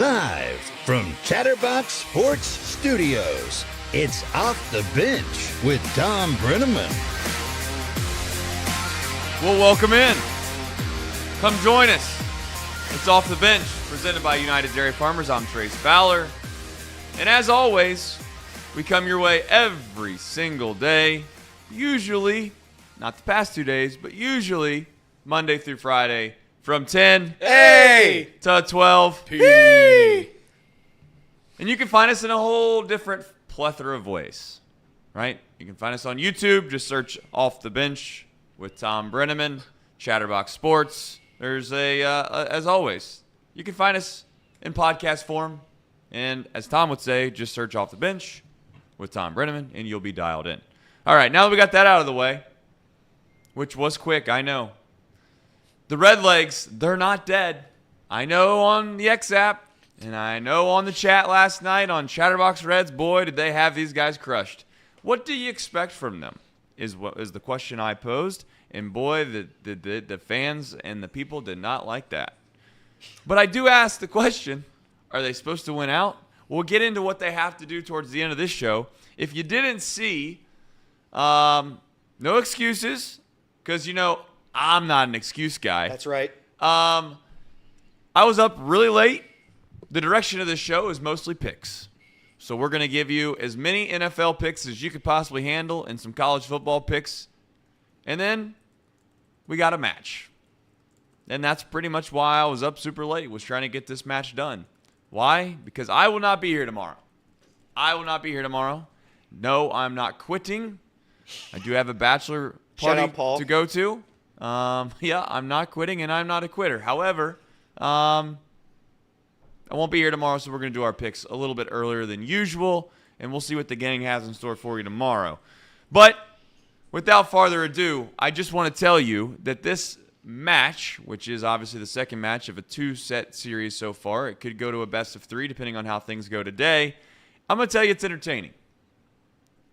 Live from Chatterbox Sports Studios, it's Off the Bench with Tom Brenneman. Well, welcome in. Come join us. It's Off the Bench, presented by United Dairy Farmers. I'm Trace Fowler. And as always, we come your way every single day, usually, not the past 2 days, but usually Monday through Friday from 10 to 12 p. And you can find us in a whole different plethora of ways, right? You can find us on YouTube. Just search Off the Bench with Tom Brenneman, Chatterbox Sports. There's as always, you can find us in podcast form. And as Tom would say, just search Off the Bench with Tom Brenneman, and you'll be dialed in. All right, now that we got that out of the way, which was quick, I know. The Redlegs, they're not dead. I know on the X app, and I know on the chat last night on Chatterbox Reds, boy, did they have these guys crushed. What do you expect from them is the question I posed, and boy, the fans and the people did not like that. But I do ask the question, are they supposed to win out? We'll get into what they have to do towards the end of this show. If you didn't see, no excuses, because, you know, I'm not an excuse guy. That's right. I was up really late. The direction of this show is mostly picks. So we're going to give you as many NFL picks as you could possibly handle and some college football picks. And then we got a match. And that's pretty much why I was up super late, was trying to get this match done. Why? Because I will not be here tomorrow. No, I'm not quitting. I do have a bachelor party to go to. Yeah, I'm not quitting, and I'm not a quitter. However, I won't be here tomorrow, so we're going to do our picks a little bit earlier than usual, and we'll see what the gang has in store for you tomorrow. But without farther ado, I just want to tell you that this match, which is obviously the second match of a two-set series so far, it could go to a best of three depending on how things go today. I'm going to tell you it's entertaining.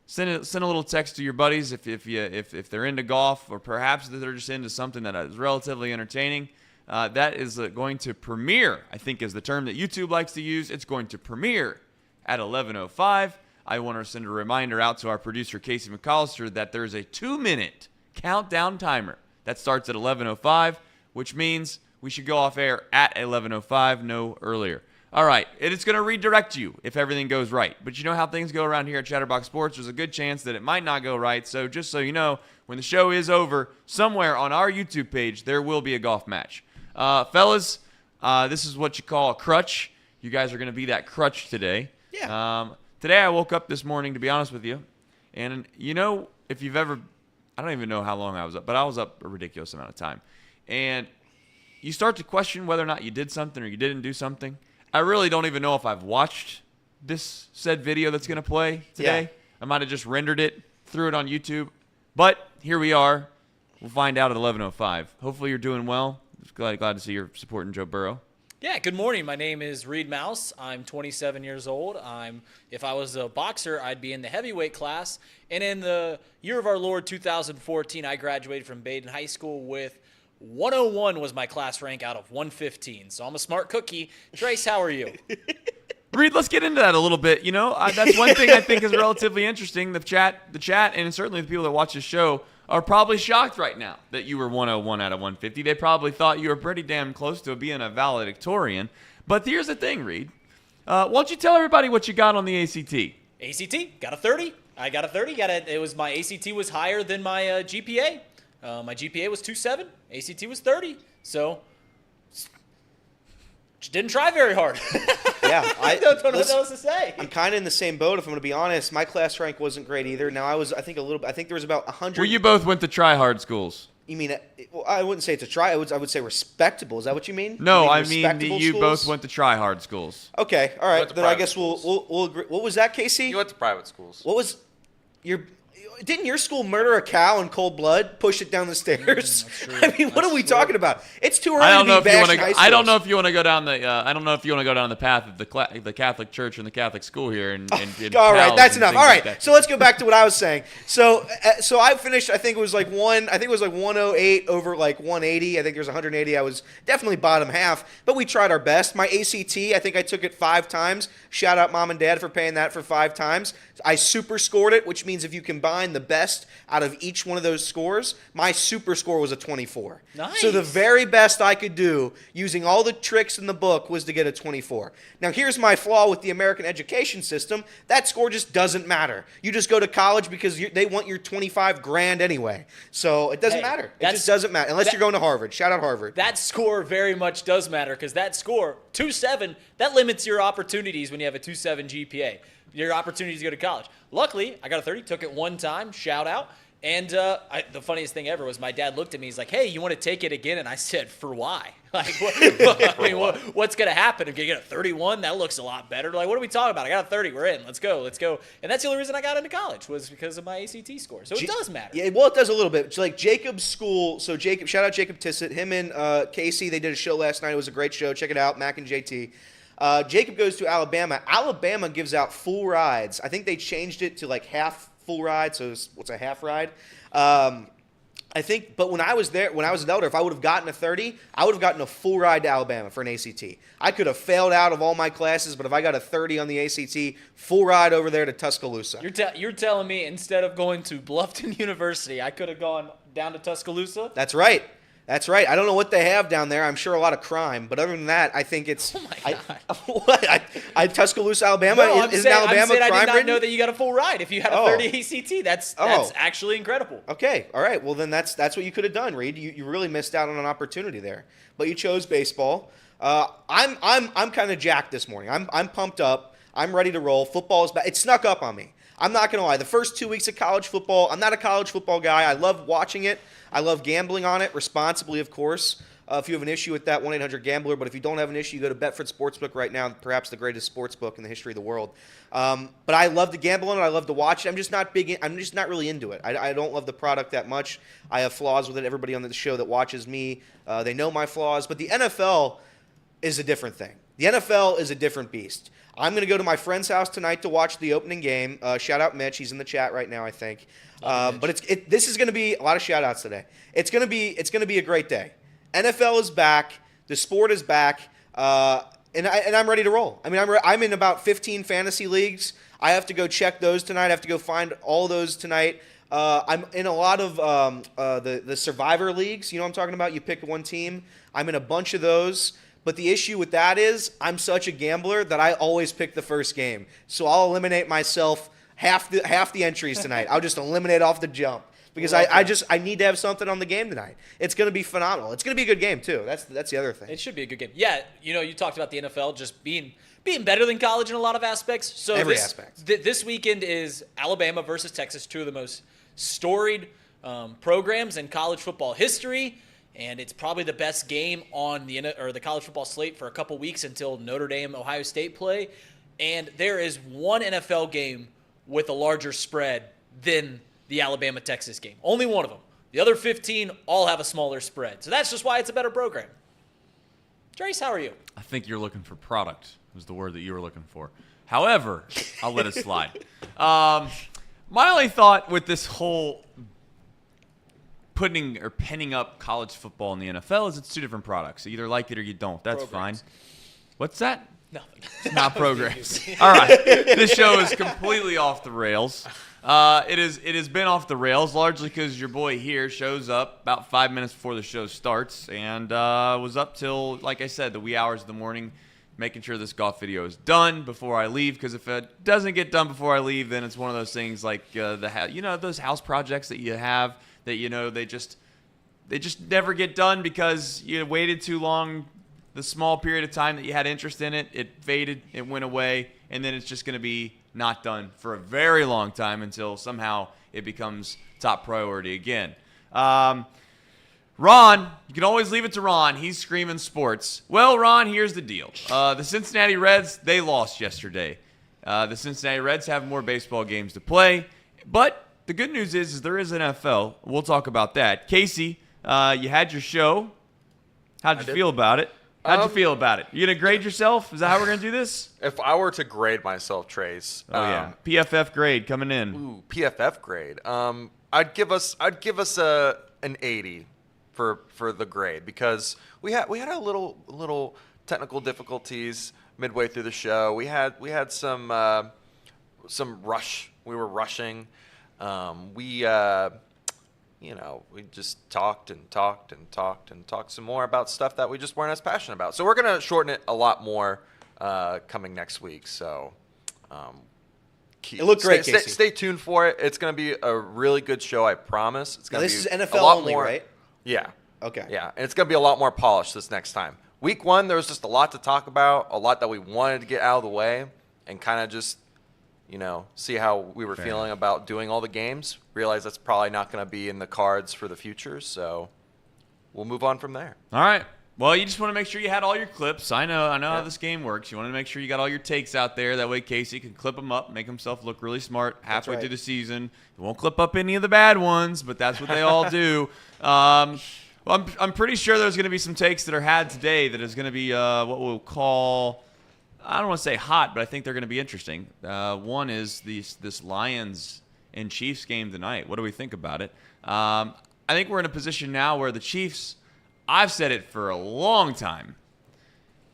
Send a little text to your buddies if they're into golf, or perhaps they're just into something that is relatively entertaining. That is going to premiere, I think is the term that YouTube likes to use. It's going to premiere at 11:05. I want to send a reminder out to our producer, Casey McAllister, that there's a 2-minute countdown timer that starts at 11:05, which means we should go off air at 11:05, no earlier. All right, it's going to redirect you if everything goes right. But you know how things go around here at Chatterbox Sports. There's a good chance that it might not go right. So just so you know, when the show is over, somewhere on our YouTube page, there will be a golf match. Fellas, this is what you call a crutch. You guys are going to be that crutch today. Yeah. Today I woke up this morning, to be honest with you. And, you know, if you've ever, I don't even know how long I was up, but I was up a ridiculous amount of time. And you start to question whether or not you did something or you didn't do something. I really don't even know if I've watched this said video that's going to play today. Yeah. I might have just rendered it, threw it on YouTube. But here we are. We'll find out at 11:05. Hopefully you're doing well. Glad to see you're supporting Joe Burrow. Yeah, good morning. My name is Reed Mouse. I'm 27 years old. If I was a boxer, I'd be in the heavyweight class. And in the year of our Lord 2014, I graduated from Baden High School with 101 was my class rank out of 115. So I'm a smart cookie. Trace, how are you? Reed, let's get into that a little bit. You know, that's one thing I think is relatively interesting. The chat, and certainly the people that watch this show are probably shocked right now that you were 101 out of 150. They probably thought you were pretty damn close to being a valedictorian. But here's the thing, Reed. Why don't you tell everybody what you got on the ACT? ACT, got a 30. I got a 30. My ACT was higher than my GPA. My GPA was 2.7. ACT was 30. So, didn't try very hard. Yeah, I don't know what else to say. I'm kind of in the same boat, if I'm going to be honest. My class rank wasn't great either. Now, I think there was about 100. Well, you both went to try-hard schools. You mean, well, I wouldn't say it's a try. I would say respectable. Is that what you mean? No, I mean you both went to try-hard schools. Okay, all right. Then I guess we'll agree. What was that, Casey? You went to private schools. What was your? Didn't your school murder a cow in cold blood, push it down the stairs? That's true. I mean, what are we talking about? It's too early I don't know to be if you bashing want to. high I don't know schools. if you want to go down the. I don't know if you want to go down the path of the Catholic Church and the Catholic school here. And All right, cows that's and enough. things All like right, that. so let's go back to what I was saying. So I finished. I think it was like 108 over like 180. I think there's 180. I was definitely bottom half, but we tried our best. My ACT, I think I took it 5 times. Shout out mom and dad for paying that for 5 times. I super scored it, which means if you combine the best out of each one of those scores, my super score was a 24. Nice. So the very best I could do using all the tricks in the book was to get a 24. Now here's my flaw with the American education system. That score just doesn't matter. You just go to college because they want your 25 grand anyway. So it doesn't matter. It just doesn't matter unless you're going to Harvard. Shout out Harvard. That score very much does matter because that score, 2.7, that limits your opportunities when you have a 2.7 GPA. Your opportunities to go to college. Luckily, I got a 30, took it 1 time, shout out. And the funniest thing ever was my dad looked at me. He's like, "Hey, you want to take it again?" And I said, "For why? Like, what's going to happen if you get a 31? That looks a lot better. Like, what are we talking about? I got a 30. We're in. Let's go. And that's the only reason I got into college was because of my ACT score. So it does matter. Yeah, well, it does a little bit. Like Jacob's school. So shout out Jacob Tissett. Him and Casey, they did a show last night. It was a great show. Check it out, Mac and JT. Jacob goes to Alabama. Alabama gives out full rides. I think they changed it to like half full ride, so what's a half ride? I think, but when I was there, when I was an elder, if I would have gotten a 30, I would have gotten a full ride to Alabama for an ACT. I could have failed out of all my classes, but if I got a 30 on the ACT, full ride over there to Tuscaloosa. You're telling me instead of going to Bluffton University, I could have gone down to Tuscaloosa? That's right. That's right. I don't know what they have down there. I'm sure a lot of crime, but other than that, I think it's. Oh my God! What? Tuscaloosa, Alabama. No, Isn't Alabama I did not crime-ridden? know that you got a full ride if you had a 30 ACT. That's actually incredible. Okay, all right. Well, then that's what you could have done, Reed. You really missed out on an opportunity there, but you chose baseball. I'm kind of jacked this morning. I'm pumped up. I'm ready to roll. Football is back. It snuck up on me. I'm not gonna lie. The first 2 weeks of college football, I'm not a college football guy. I love watching it. I love gambling on it responsibly, of course. If you have an issue with that, 1-800-GAMBLER. But if you don't have an issue, you go to Betfred Sportsbook right now, perhaps the greatest sportsbook in the history of the world. But I love to gamble on it. I love to watch it. I'm just not really into it. I don't love the product that much. I have flaws with it. Everybody on the show that watches me, they know my flaws. But the NFL is a different thing. The NFL is a different beast. I'm going to go to my friend's house tonight to watch the opening game. Shout out Mitch. He's in the chat right now, I think. But this is going to be a lot of shout outs today. It's going to be a great day. NFL is back. The sport is back. And I'm ready to roll. I mean, I'm in about 15 fantasy leagues. I have to go check those tonight. I have to go find all those tonight. I'm in a lot of the Survivor leagues. You know what I'm talking about? You pick one team. I'm in a bunch of those. But the issue with that is I'm such a gambler that I always pick the first game. So I'll eliminate myself half the entries tonight. I'll just eliminate off the jump because I need to have something on the game tonight. It's going to be phenomenal. It's going to be a good game too. That's the other thing. It should be a good game. Yeah, you talked about the NFL just being better than college in a lot of aspects. So Every aspect. This weekend is Alabama versus Texas, 2 of the most storied programs in college football history. And it's probably the best game on the college football slate for a couple weeks until Notre Dame, Ohio State play. And there is one NFL game with a larger spread than the Alabama-Texas game. Only one of them. The other 15 all have a smaller spread. So that's just why it's a better program. Trace, how are you? I think you're looking for product was the word that you were looking for. However, I'll let it slide. My only thought with this whole penning up college football in the NFL is it's 2 different products. You either like it or you don't. That's Programs. fine. What's that? Nothing. It's not programs. All right. This show is completely off the rails. It has been off the rails largely because your boy here shows up about 5 minutes before the show starts and was up till, like I said, the wee hours of the morning making sure this golf video is done before I leave, because if it doesn't get done before I leave, then it's one of those things like those house projects that you have that they just never get done because you waited too long. The small period of time that you had interest in it faded, it went away, and then it's just going to be not done for a very long time until somehow it becomes top priority again. Ron, you can always leave it to Ron. He's screaming sports. Well, Ron, here's the deal. The Cincinnati Reds, they lost yesterday. The Cincinnati Reds have more baseball games to play, but the good news is there is NFL. We'll talk about that. Casey, you had your show. How'd you feel about it? How'd you feel about it? You gonna grade yourself? Is that how we're gonna do this? If I were to grade myself, Trace. Yeah. PFF grade coming in. Ooh, PFF grade. I'd give us an 80 for the grade because we had a little technical difficulties midway through the show. We had some rush. We were rushing. We just talked some more about stuff that we just weren't as passionate about. So we're going to shorten it a lot more coming next week. So it looked great, Casey. Stay tuned for it. It's going to be a really good show, I promise. It's going to be this is NFL a lot only, more, right? Yeah. Okay. Yeah, and it's going to be a lot more polished this next time. Week 1, there was just a lot to talk about, a lot that we wanted to get out of the way, and kind of just see how we were feeling about doing all the games. Realize that's probably not going to be in the cards for the future, so we'll move on from there. All right. Well, you just want to make sure you had all your clips. I know how this game works. You want to make sure you got all your takes out there. That way Casey can clip them up, make himself look really smart halfway through the season. He won't clip up any of the bad ones, but that's what they all do. Well, I'm pretty sure there's going to be some takes that are had today that is going to be what we'll call – I don't want to say hot, but I think they're going to be interesting. One is this Lions and Chiefs game tonight. What do we think about it? I think we're in a position now where the Chiefs, I've said it for a long time,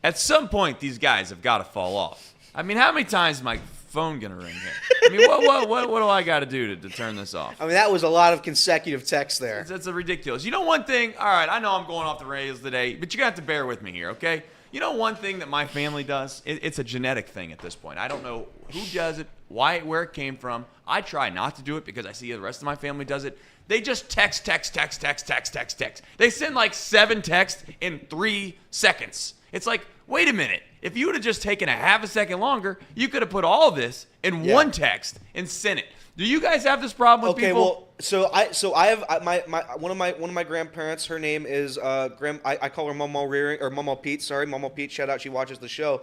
at some point these guys have got to fall off. I mean, how many times is my phone going to ring here? I mean, what do I got to do to turn this off? I mean, that was a lot of consecutive texts there. That's ridiculous. You know one thing? All right, I know I'm going off the rails today, but you're going to have to bear with me here, okay? You know one thing that my family does? It's a genetic thing at this point. I don't know who does it, where it came from. I try not to do it because I see the rest of my family does it. They just text. They send like 7 texts in 3 seconds. It's like, wait a minute. If you would have just taken a half a second longer, you could have put all this in one text and sent it. Do you guys have this problem with people? Well, so I have one of my grandparents. Her name is I call her Momo Rearing or Momo Pete. Sorry, Momo Pete. Shout out. She watches the show.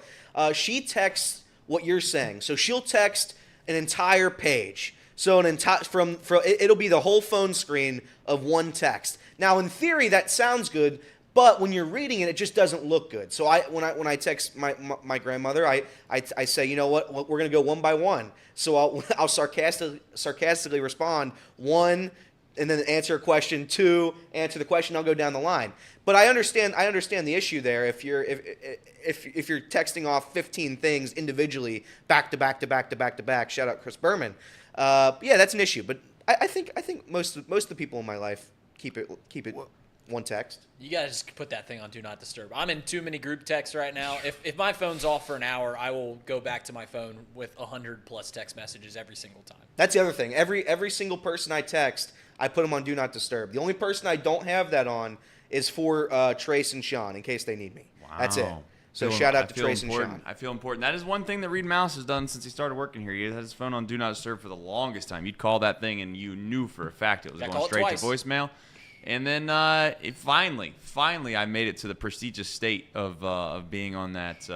She texts what you're saying. So she'll text an entire page. So it'll be the whole phone screen of one text. Now, in theory, that sounds good. But when you're reading it, it just doesn't look good. So when I text my grandmother, I say, you know what, we're gonna go one by one. So I'll sarcastically respond 1, and then answer a question 2, answer the question. I'll go down the line. But I understand the issue there. If you're texting off 15 things individually, back to back. Shout out Chris Berman. Yeah, that's an issue. But I think most of the people in my life keep it one text. You gotta just put that thing on Do Not Disturb. I'm in too many group texts right now. If my phone's off for an hour, I will go back to my phone with 100+ text messages every single time. That's the other thing. Every single person I text, I put them on Do Not Disturb. The only person I don't have that on is for Trace and Sean in case they need me. Wow. That's it. So shout out to Trace and Sean. I feel important. That is one thing that Reed Mouse has done since he started working here. He had his phone on Do Not Disturb for the longest time. You'd call that thing and you knew for a fact it was going straight to voicemail. And then finally, I made it to the prestigious state of being on that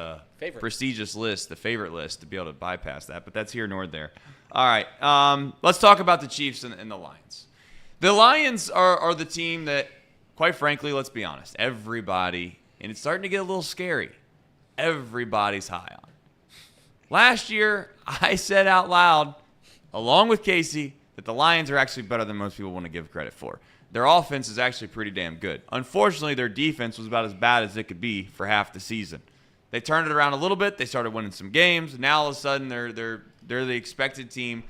prestigious list, the favorite list, to be able to bypass that. But that's here nor there. All right, let's talk about the Chiefs and the Lions. The Lions are the team that, quite frankly, let's be honest, everybody, and it's starting to get a little scary, everybody's high on. Last year, I said out loud, along with Casey, that the Lions are actually better than most people want to give credit for. Their offense is actually pretty damn good. Unfortunately, their defense was about as bad as it could be for half the season. They turned it around a little bit. They started winning some games. Now all of a sudden they're the expected team.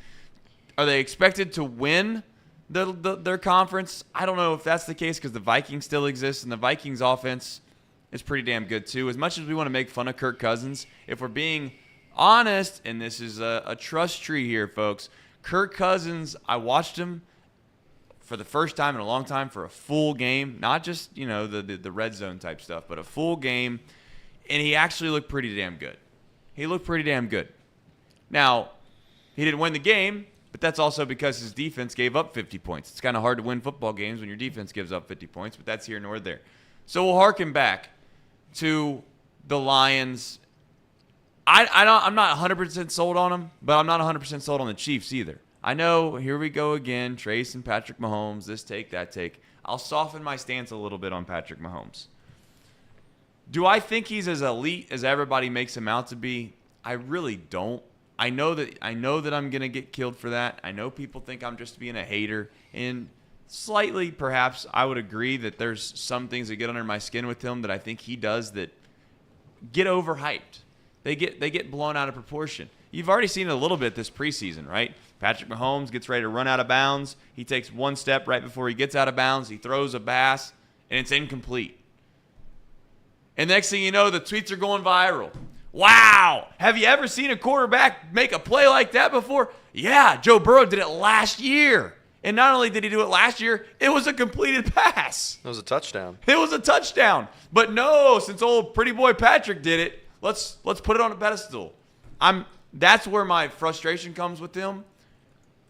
Are they expected to win their conference? I don't know if that's the case because the Vikings still exist, and the Vikings offense is pretty damn good too. As much as we want to make fun of Kirk Cousins, if we're being honest, and this is a trust tree here, folks, Kirk Cousins, I watched him for the first time in a long time for a full game, not just, the red zone type stuff, but a full game, and he actually looked pretty damn good. Now, he didn't win the game, but that's also because his defense gave up 50 points. It's kind of hard to win football games when your defense gives up 50 points, but that's here nor there. So we'll harken back to the Lions. I'm not 100% sold on them, but I'm not 100% sold on the Chiefs either. I know, here we go again, Trace and Patrick Mahomes, this take, that take. I'll soften my stance a little bit on Patrick Mahomes. Do I think he's as elite as everybody makes him out to be? I really don't. I know that I'm going to get killed for that. I know people think I'm just being a hater. And slightly, perhaps, I would agree that there's some things that get under my skin with him that I think he does that get overhyped. They get blown out of proportion. You've already seen it a little bit this preseason, right? Patrick Mahomes gets ready to run out of bounds. He takes one step right before he gets out of bounds. He throws a pass, and it's incomplete. And next thing you know, the tweets are going viral. Wow! Have you ever seen a quarterback make a play like that before? Yeah, Joe Burrow did it last year. And not only did he do it last year, it was a completed pass. It was a touchdown. It was a touchdown. But no, since old pretty boy Patrick did it, let's put it on a pedestal. That's where my frustration comes with him.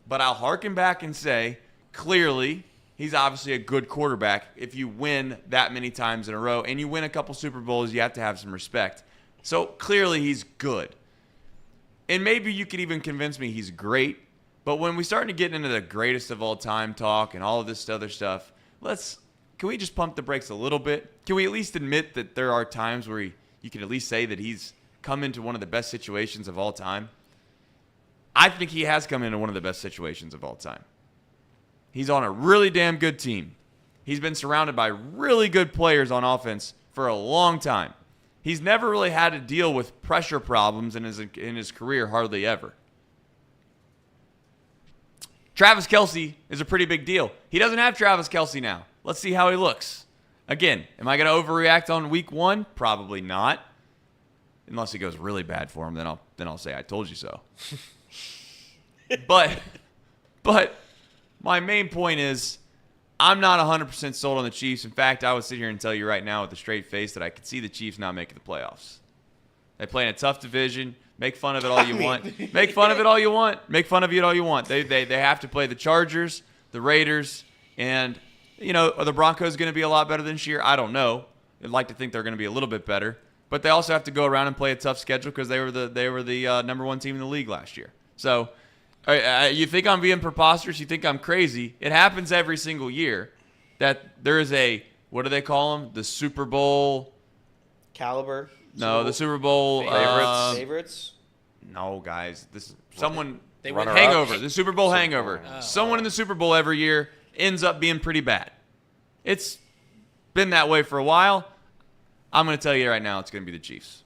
But I'll harken back and say, clearly, he's obviously a good quarterback. If you win that many times in a row and you win a couple Super Bowls, you have to have some respect. So clearly he's good. And maybe you could even convince me he's great. But when we start to get into the greatest of all time talk and all of this other stuff, can we just pump the brakes a little bit? Can we at least admit that there are times where you can at least say that he's come into one of the best situations of all time? I think he has come into one of the best situations of all time. He's on a really damn good team. He's been surrounded by really good players on offense for a long time. He's never really had to deal with pressure problems in his career, hardly ever. Travis Kelce is a pretty big deal. He doesn't have Travis Kelce now. Let's see how he looks. Again, am I going to overreact on week one? Probably not. Unless it goes really bad for him, then I'll say I told you so. But my main point is I'm not 100% sold on the Chiefs. In fact, I would sit here and tell you right now with a straight face that I could see the Chiefs not making the playoffs. They play in a tough division. Make fun of it all you want. Make fun of it all you want. Make fun of it all you want. They have to play the Chargers, the Raiders, and are the Broncos going to be a lot better this year? I don't know. I'd like to think they're going to be a little bit better. But they also have to go around and play a tough schedule because they were the number one team in the league last year. So you think I'm being preposterous? You think I'm crazy? It happens every single year that there is what do they call them? The Super Bowl Caliber. No, the Super Bowl favorites. No, guys, someone Runner hangover. up. The Super Bowl hangover. Someone in the Super Bowl every year ends up being pretty bad. It's been that way for a while. I'm going to tell you right now, it's going to be the Chiefs.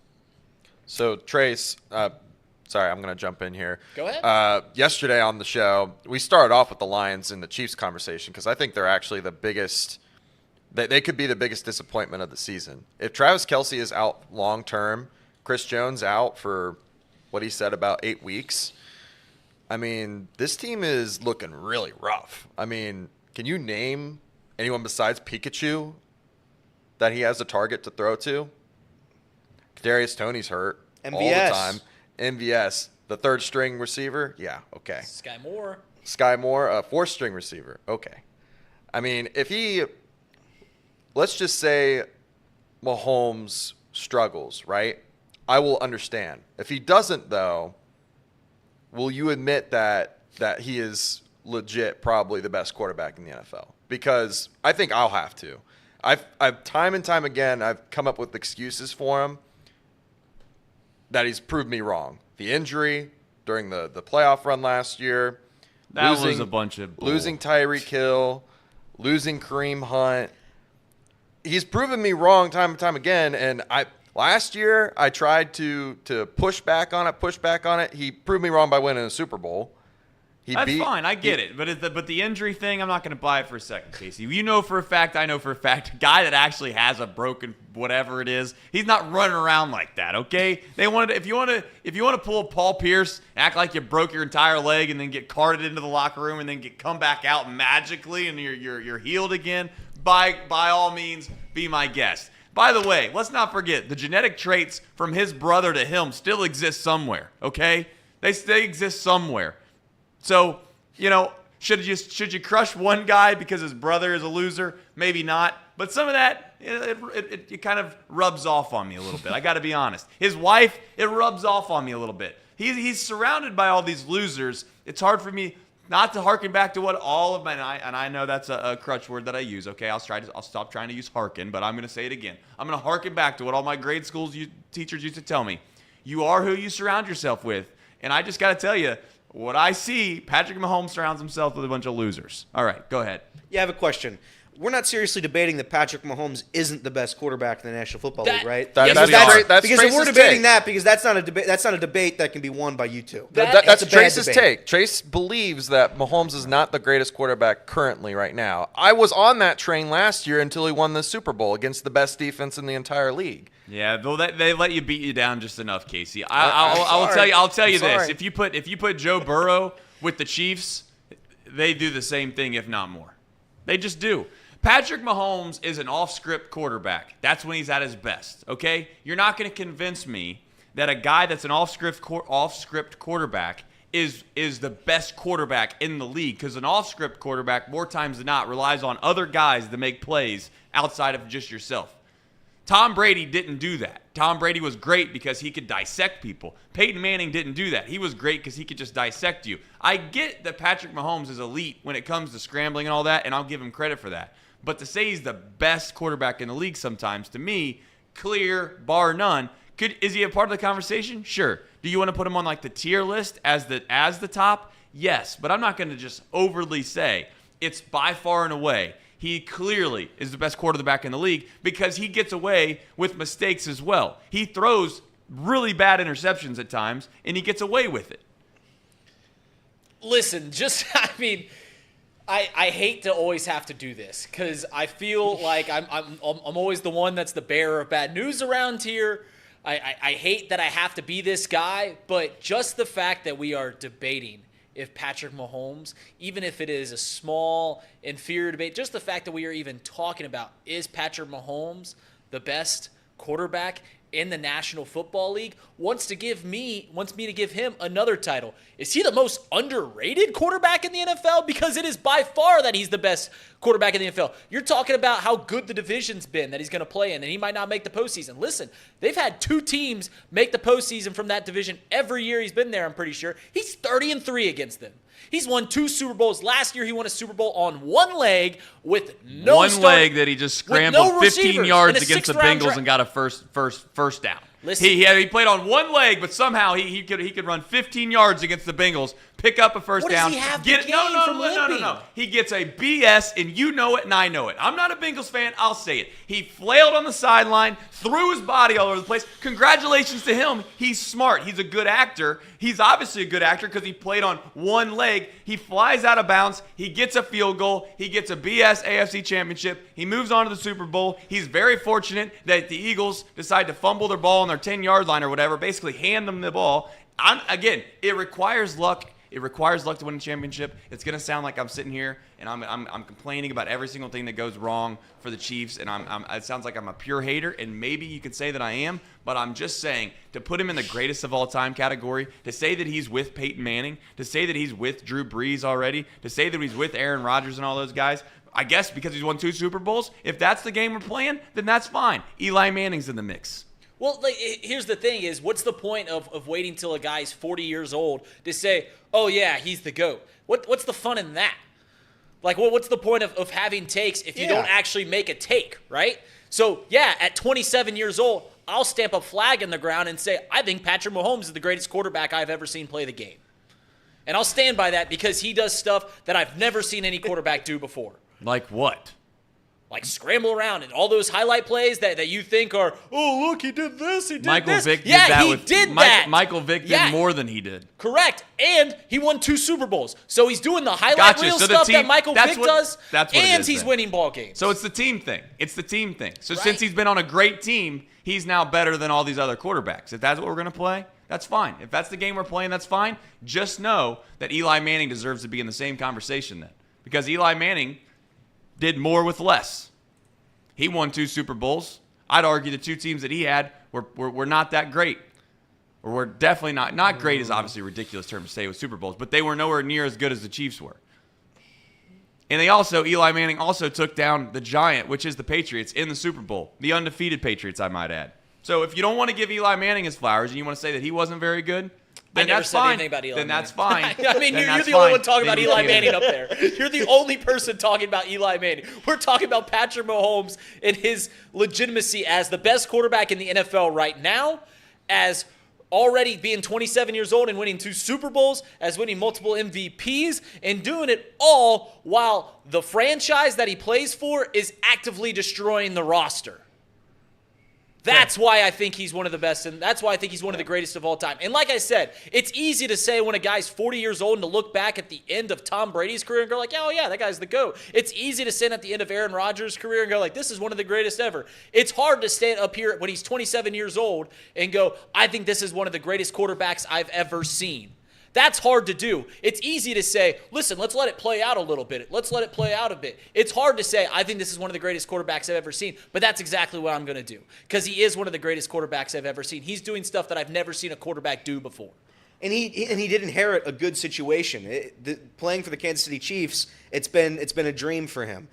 So Trace, sorry, I'm going to jump in here. Go ahead. Yesterday on the show, we started off with the Lions and the Chiefs conversation because I think they're actually the biggest. They could be the biggest disappointment of the season. If Travis Kelce is out long term, Chris Jones out for what he said about 8 weeks, I mean, this team is looking really rough. I mean, can you name anyone besides Pikachu that he has a target to throw to? Kadarius Toney's hurt all the time. MVS, the third string receiver? Yeah, okay. Sky Moore, a fourth string receiver. Okay. I mean, let's just say Mahomes struggles, right? I will understand. If he doesn't, though, will you admit that he is legit probably the best quarterback in the NFL? Because I think I'll have to. I've time and time again, I've come up with excuses for him that he's proved me wrong. The injury during the playoff run last year. That was a bunch of bull. Losing Tyreek Hill, losing Kareem Hunt. He's proven me wrong time and time again, and last year I tried to push back on it. He proved me wrong by winning a Super Bowl. That's fine. I get it. But the injury thing, I'm not going to buy it for a second, Casey. You know for a fact, I know for a fact, a guy that actually has a broken whatever it is, he's not running around like that, okay? If you want to pull Paul Pierce, act like you broke your entire leg and then get carted into the locker room and then come back out magically and you're healed again, by all means, be my guest. By the way, let's not forget, the genetic traits from his brother to him still exist somewhere, okay? They exist somewhere. So, should you crush one guy because his brother is a loser? Maybe not. But some of that, it kind of rubs off on me a little bit. I got to be honest. His wife, it rubs off on me a little bit. He's surrounded by all these losers. It's hard for me not to harken back to what all of my, and I know that's a crutch word that I use. Okay, I'll stop trying to use harken, but I'm going to say it again. I'm going to harken back to what all my grade schools teachers used to tell me. You are who you surround yourself with. And I just got to tell you, what I see, Patrick Mahomes surrounds himself with a bunch of losers. All right, go ahead. Yeah, I have a question. We're not seriously debating that Patrick Mahomes isn't the best quarterback in the National Football League, right? That's Because if we're Trace's debating take. that, because that's not a debate that can be won by you two. That's a bad Trace's debate. take. Trace believes that Mahomes is not the greatest quarterback currently right now. I was on that train last year until he won the Super Bowl against the best defense in the entire league. Yeah, though they let you beat you down just enough, Casey. I'll tell you this: if you put Joe Burrow with the Chiefs, they do the same thing, if not more. They just do. Patrick Mahomes is an off-script quarterback. That's when he's at his best, okay? You're not going to convince me that a guy that's an off-script quarterback is the best quarterback in the league, because an off-script quarterback, more times than not, relies on other guys to make plays outside of just yourself. Tom Brady didn't do that. Tom Brady was great because he could dissect people. Peyton Manning didn't do that. He was great because he could just dissect you. I get that Patrick Mahomes is elite when it comes to scrambling and all that, and I'll give him credit for that. But to say he's the best quarterback in the league sometimes, to me, clear, bar none. Is he a part of the conversation? Sure. Do you want to put him on like the tier list as the top? Yes, but I'm not going to just overly say it's by far and away. He clearly is the best quarterback in the league because he gets away with mistakes as well. He throws really bad interceptions at times, and he gets away with it. Listen, I hate to always have to do this because I feel like I'm always the one that's the bearer of bad news around here. I hate that I have to be this guy, but just the fact that we are debating if Patrick Mahomes, even if it is a small, inferior debate, just the fact that we are even talking about is Patrick Mahomes the best quarterback in the National Football League, wants me to give him another title. Is he the most underrated quarterback in the NFL? Because it is by far that he's the best quarterback in the NFL. You're talking about how good the division's been that he's going to play in, and he might not make the postseason. Listen, they've had 2 teams make the postseason from that division every year he's been there, I'm pretty sure. He's 30-3 against them. He's won 2 Super Bowls. Last year, he won a Super Bowl on one leg with no leg that he just scrambled 15 yards against the Bengals and got a first down. Listen, he played on one leg, but somehow he could run 15 yards against the Bengals, pick up a first down. What does he have to gain from limping? No. He gets a BS, and you know it, and I know it. I'm not a Bengals fan. I'll say it. He flailed on the sideline, threw his body all over the place. Congratulations to him. He's smart. He's a good actor. He's obviously a good actor because he played on one leg. He flies out of bounds. He gets a field goal. He gets a BS AFC championship. He moves on to the Super Bowl. He's very fortunate that the Eagles decide to fumble their ball on their 10-yard line or whatever, basically hand them the ball. Again, it requires luck. It requires luck to win a championship. It's going to sound like I'm sitting here and I'm complaining about every single thing that goes wrong for the Chiefs, and it sounds like I'm a pure hater, and maybe you could say that I am, but I'm just saying, to put him in the greatest of all time category, to say that he's with Peyton Manning, to say that he's with Drew Brees already, to say that he's with Aaron Rodgers and all those guys, I guess because he's won 2 Super Bowls, if that's the game we're playing, then that's fine. Eli Manning's in the mix. Well, here's the thing is, what's the point of waiting till a guy's 40 years old to say, oh, yeah, he's the GOAT? What's the fun in that? Like, what's the point of having takes if you don't actually make a take, right? So, yeah, at 27 years old, I'll stamp a flag in the ground and say, I think Patrick Mahomes is the greatest quarterback I've ever seen play the game. And I'll stand by that because he does stuff that I've never seen any quarterback do before. Like what? Like scramble around and all those highlight plays that you think are, oh, look, he did this, he did Michael this. Vick did yeah, that he with, did that. Michael Vick did more than he did. Correct. And he won 2 Super Bowls. So he's doing the highlight reel stuff that Michael Vick does, and he's winning ball games. So it's the team thing. So since he's been on a great team, he's now better than all these other quarterbacks. If that's what we're going to play, that's fine. If that's the game we're playing, that's fine. Just know that Eli Manning deserves to be in the same conversation then. Because Eli Manning did more with less. He won 2 Super Bowls. I'd argue the 2 teams that he had were not that great. Or were definitely not. Not great is obviously a ridiculous term to say with Super Bowls, but they were nowhere near as good as the Chiefs were. And Eli Manning also took down the giant, which is the Patriots, in the Super Bowl. The undefeated Patriots, I might add. So if you don't want to give Eli Manning his flowers and you want to say that he wasn't very good, then I never that's said fine. anything about Eli Then Manning. that's fine. I mean, Then you're that's the only fine. one talking Then about you Eli can't. Manning up there. You're the only person talking about Eli Manning. We're talking about Patrick Mahomes and his legitimacy as the best quarterback in the NFL right now, as already being 27 years old and winning 2 Super Bowls, as winning multiple MVPs, and doing it all while the franchise that he plays for is actively destroying the roster. That's why I think he's one of the best, and that's why I think he's one of the greatest of all time. And like I said, it's easy to say when a guy's 40 years old and to look back at the end of Tom Brady's career and go like, oh yeah, that guy's the GOAT. It's easy to stand at the end of Aaron Rodgers' career and go like, this is one of the greatest ever. It's hard to stand up here when he's 27 years old and go, I think this is one of the greatest quarterbacks I've ever seen. That's hard to do. It's easy to say, listen, let's let it play out a little bit. Let's let it play out a bit. It's hard to say, I think this is one of the greatest quarterbacks I've ever seen, but that's exactly what I'm going to do because he is one of the greatest quarterbacks I've ever seen. He's doing stuff that I've never seen a quarterback do before. And he did inherit a good situation. Playing for the Kansas City Chiefs, it's been a dream for him.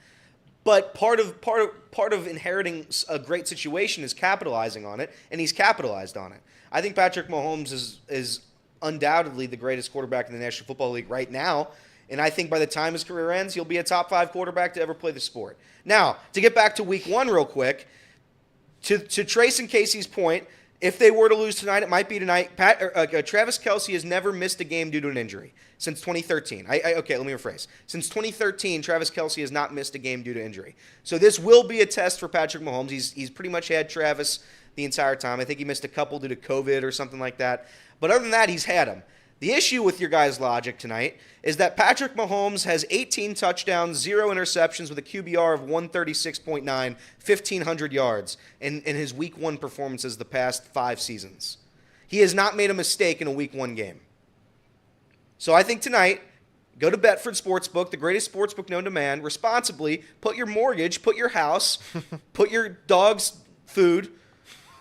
But part of inheriting a great situation is capitalizing on it, and he's capitalized on it. I think Patrick Mahomes is undoubtedly the greatest quarterback in the National Football League right now, and I think by the time his career ends, he'll be a top 5 quarterback to ever play the sport. Now, to get back to Week 1 real quick, to Trace and Casey's point, if they were to lose tonight, it might be tonight. Travis Kelce has never missed a game due to an injury since 2013. Okay, let me rephrase. Since 2013, Travis Kelce has not missed a game due to injury. So this will be a test for Patrick Mahomes. He's pretty much had Travis the entire time. I think he missed a couple due to COVID or something like that. But other than that, he's had him. The issue with your guys' logic tonight is that Patrick Mahomes has 18 touchdowns, 0 interceptions with a QBR of 136.9, 1,500 yards in his Week 1 performances the past 5 seasons. He has not made a mistake in a Week 1 game. So I think tonight, go to Betford Sportsbook, the greatest sportsbook known to man, responsibly, put your mortgage, put your house, put your dog's food,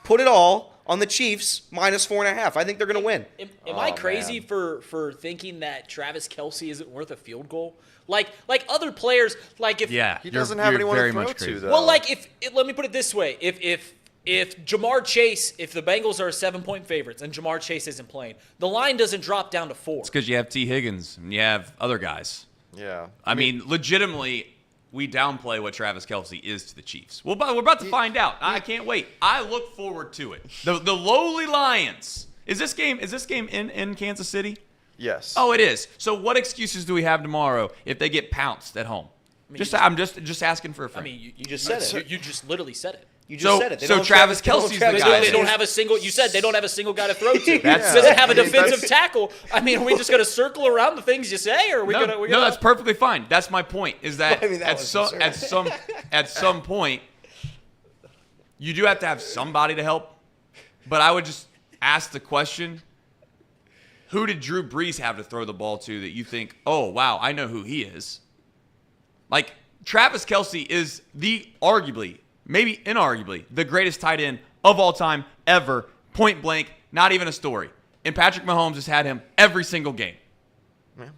put it all on the Chiefs minus 4.5. I think they're going to win. Am I crazy for thinking that Travis Kelce isn't worth a field goal? Like other players, like if he doesn't have anyone to throw to, though. Well, like if let me put it this way: if Jamar Chase, if the Bengals are 7-point favorites and Jamar Chase isn't playing, the line doesn't drop down to 4. It's because you have T. Higgins and you have other guys. Yeah. I mean, legitimately, we downplay what Travis Kelce is to the Chiefs. We're about to find out. I can't wait. I look forward to it. The lowly Lions. Is this game in Kansas City? Yes. Oh, it is. So what excuses do we have tomorrow if they get pounced at home? I'm just asking for a friend. I mean, you just said it. You just literally said it. You just said it. So Travis Kelce's the guy. They don't have a single. You said they don't have a single guy to throw to. He That's- doesn't have a defensive tackle. I mean, are we just going to circle around the things you say, or are we No, going to? no, that's perfectly fine. That's my point. Is that, I mean, that was absurd. at some point, you do have to have somebody to help. But I would just ask the question: who did Drew Brees have to throw the ball to that you think, oh wow, I know who he is? Like Travis Kelce is arguably, maybe inarguably, the greatest tight end of all time ever. Point blank, not even a story. And Patrick Mahomes has had him every single game.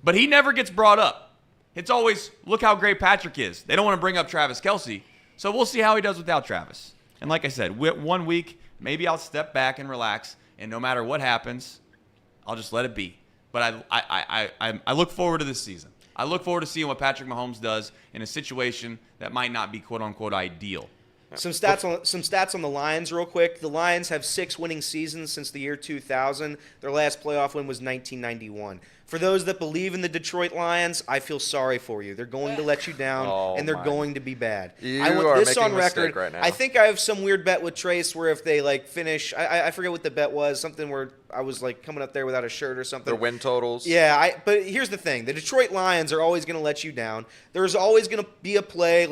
But he never gets brought up. It's always, look how great Patrick is. They don't want to bring up Travis Kelce. So we'll see how he does without Travis. And like I said, 1 week, maybe I'll step back and relax. And no matter what happens, I'll just let it be. But I look forward to this season. I look forward to seeing what Patrick Mahomes does in a situation that might not be quote-unquote ideal. Some stats on the Lions real quick. The Lions have 6 winning seasons since the year 2000. Their last playoff win was 1991. For those that believe in the Detroit Lions, I feel sorry for you. They're going to let you down, and they're going to be bad. I want this on record right now. I think I have some weird bet with Trace where if they finish, I forget what the bet was. Something where I was coming up there without a shirt or something. Their win totals. Yeah, but here's the thing: the Detroit Lions are always going to let you down. There's always going to be a play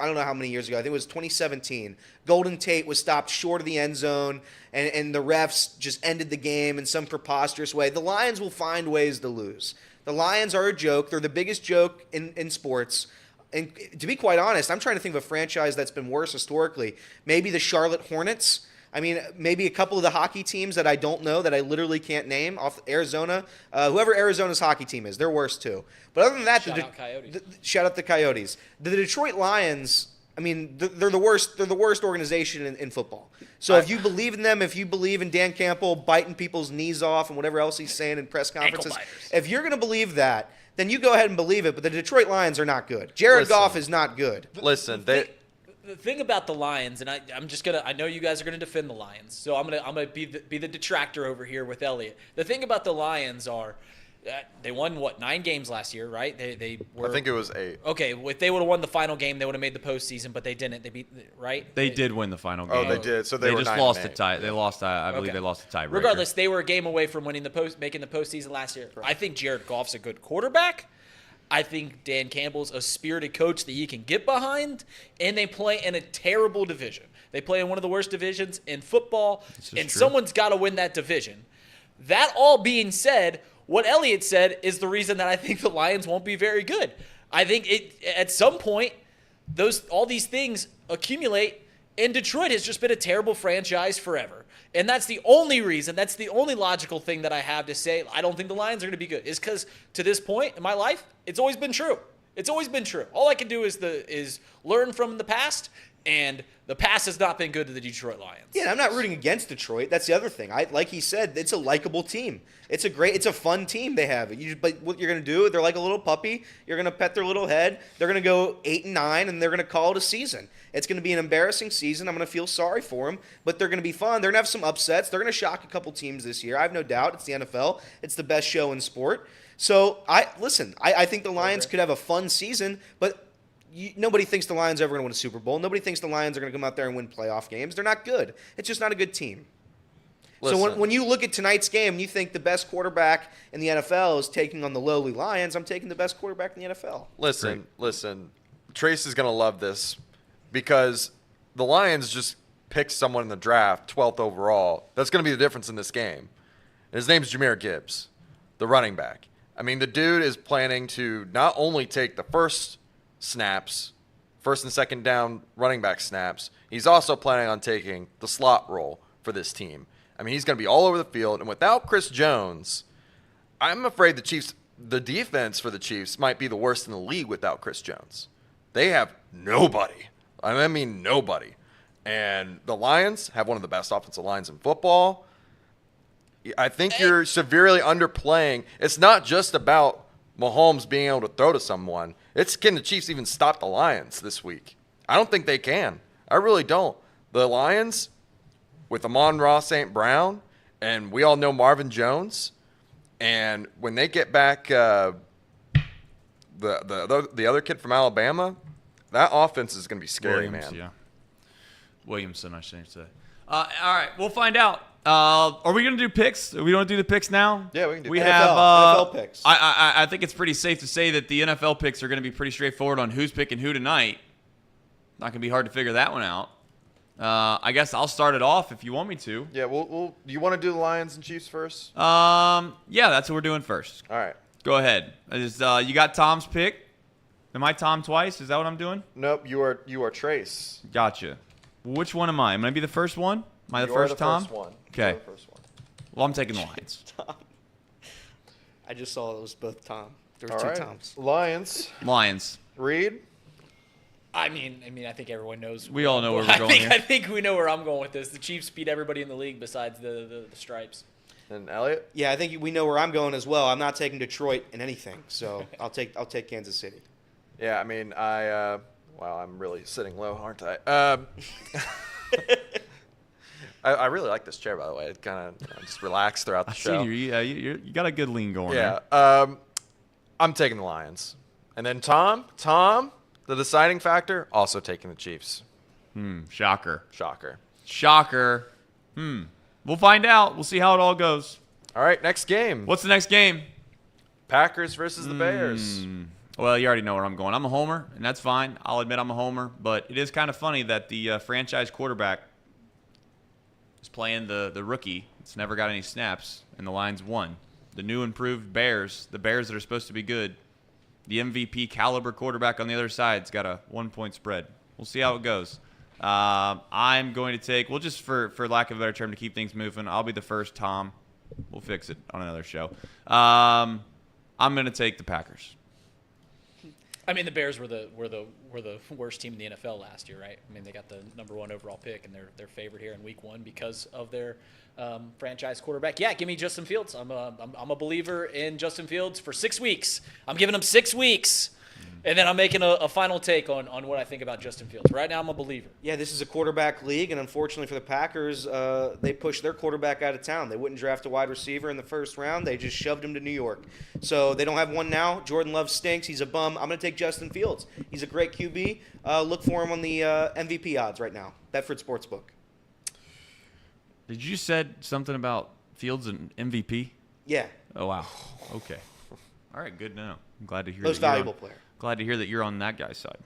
I don't know how many years ago. I think it was 2017. Golden Tate was stopped short of the end zone, and the refs just ended the game in some preposterous way. The Lions will find ways to lose. The Lions are a joke. They're the biggest joke in sports. And to be quite honest, I'm trying to think of a franchise that's been worse historically. Maybe the Charlotte Hornets. I mean, maybe a couple of the hockey teams that I don't know, that I literally can't name, off Arizona. Whoever Arizona's hockey team is, they're worse too. But other than that, Shout out Coyotes. Shout out the Coyotes. The Detroit Lions, I mean, they're the worst. They're the worst organization in football. So if you believe in them, if you believe in Dan Campbell biting people's knees off and whatever else he's saying in press conferences, if you're going to believe that, then you go ahead and believe it. But the Detroit Lions are not good. Jared Goff is not good. Listen, the thing about the Lions, and I know you guys are gonna defend the Lions, so I'm gonna be the detractor over here with Elliot. The thing about the Lions are, they won 9 games last year, right? They were. I think it was 8. Okay, if they would have won the final game, they would have made the postseason, but they didn't. They beat right. They did win the final game. Oh, they did. So they were just 9-8. lost the tie. They lost. I believe they lost the tie. Regardless, they were a game away from making the postseason last year. Right. I think Jared Goff's a good quarterback. I think Dan Campbell's a spirited coach that you can get behind, and they play in a terrible division. They play in one of the worst divisions in football, and someone's got to win that division. That all being said, what Elliot said is the reason that I think the Lions won't be very good. I think at some point, all these things accumulate, and Detroit has just been a terrible franchise forever. And that's the only reason, that's the only logical thing that I have to say I don't think the Lions are going to be good, is because to this point in my life, it's always been true. It's always been true. All I can do is learn from the past, and the past has not been good to the Detroit Lions. Yeah, and I'm not rooting against Detroit. That's the other thing. Like he said, it's a likable team. It's a fun team they have. But what you're going to do, they're like a little puppy. You're going to pet their little head. They're going to go 8-9, and they're going to call it a season. It's going to be an embarrassing season. I'm going to feel sorry for them, but they're going to be fun. They're going to have some upsets. They're going to shock a couple teams this year. I have no doubt. It's the NFL. It's the best show in sport. So, I think the Lions could have a fun season, but nobody thinks the Lions are ever going to win a Super Bowl. Nobody thinks the Lions are going to come out there and win playoff games. They're not good. It's just not a good team. Listen. So when you look at tonight's game and you think the best quarterback in the NFL is taking on the lowly Lions, I'm taking the best quarterback in the NFL. Listen. Trace is going to love this because the Lions just picked someone in the draft, 12th overall. That's going to be the difference in this game. And his name's Jahmyr Gibbs, the running back. I mean, the dude is planning to not only take the first and second down running back snaps, he's also planning on taking the slot role for this team. I mean, he's going to be all over the field. And without Chris Jones, I'm afraid the defense for the Chiefs might be the worst in the league without Chris Jones. They have nobody. I mean, nobody. And the Lions have one of the best offensive lines in football. I think you're severely underplaying. It's not just about Mahomes being able to throw to someone. It's can the Chiefs even stop the Lions this week? I don't think they can. I really don't. The Lions, with Amon-Ra St. Brown, and we all know Marvin Jones, and when they get back the other kid from Alabama, that offense is going to be scary, man. Yeah. Williamson, I should say. All right, we'll find out. Are we going to do picks? Are we going to do the picks now? Yeah, we can do NFL, have NFL picks. I think it's pretty safe to say that the NFL picks are going to be pretty straightforward on who's picking who tonight. Not going to be hard to figure that one out. I guess I'll start it off if you want me to. Yeah, do you want to do the Lions and Chiefs first? Yeah, that's what we're doing first. All right. Go ahead. You got Tom's pick. Am I Tom twice? Is that what I'm doing? Nope, you are Trace. Gotcha. Which one am I? Am I be the first one? Am I the You first are the Tom? First one. Okay. You're the first one. Well, I'm taking the Lions. Tom. I just saw it was both Tom. There were All two right. Toms. Lions. Reed? I mean, I think everyone knows. We all know where we're going here. I think we know where I'm going with this. The Chiefs beat everybody in the league besides the Stripes. And Elliot? Yeah, I think we know where I'm going as well. I'm not taking Detroit in anything, so I'll take Kansas City. Yeah, I mean, wow, I'm really sitting low, aren't I? I really like this chair, by the way. It kind of just relax throughout the show. You got a good lean going. Yeah. There. I'm taking the Lions. And then Tom, the deciding factor, also taking the Chiefs. Shocker. We'll find out. We'll see how it all goes. All right, next game. What's the next game? Packers versus the Bears. Well, you already know where I'm going. I'm a homer, and that's fine. I'll admit I'm a homer. But it is kind of funny that the franchise quarterback is playing the rookie. It's never got any snaps, and the Lions won. The new improved Bears, the Bears that are supposed to be good, the MVP caliber quarterback on the other side's got a 1-point spread. We'll see how it goes. I'm going to take, well, just for lack of a better term, to keep things moving, I'll be the first Tom. We'll fix it on another show. I'm going to take the Packers. I mean, the Bears were the worst team in the NFL last year, right? I mean, they got the number 1 overall pick, and they're favored here in Week 1 because of their franchise quarterback. Yeah, give me Justin Fields. I'm a believer in Justin Fields for 6 weeks. I'm giving him 6 weeks, and then I'm making a final take on what I think about Justin Fields. Right now, I'm a believer. Yeah, this is a quarterback league, and unfortunately for the Packers, they pushed their quarterback out of town. They wouldn't draft a wide receiver in the first round. They just shoved him to New York. So they don't have one now. Jordan Love stinks. He's a bum. I'm going to take Justin Fields. He's a great QB. Look for him on the MVP odds right now. Betford Sportsbook. Did you said something about Fields and MVP? Yeah. Oh, wow. Okay. All right, good to know. I'm glad to hear Most that you're valuable on- player. Glad to hear that you're on that guy's side.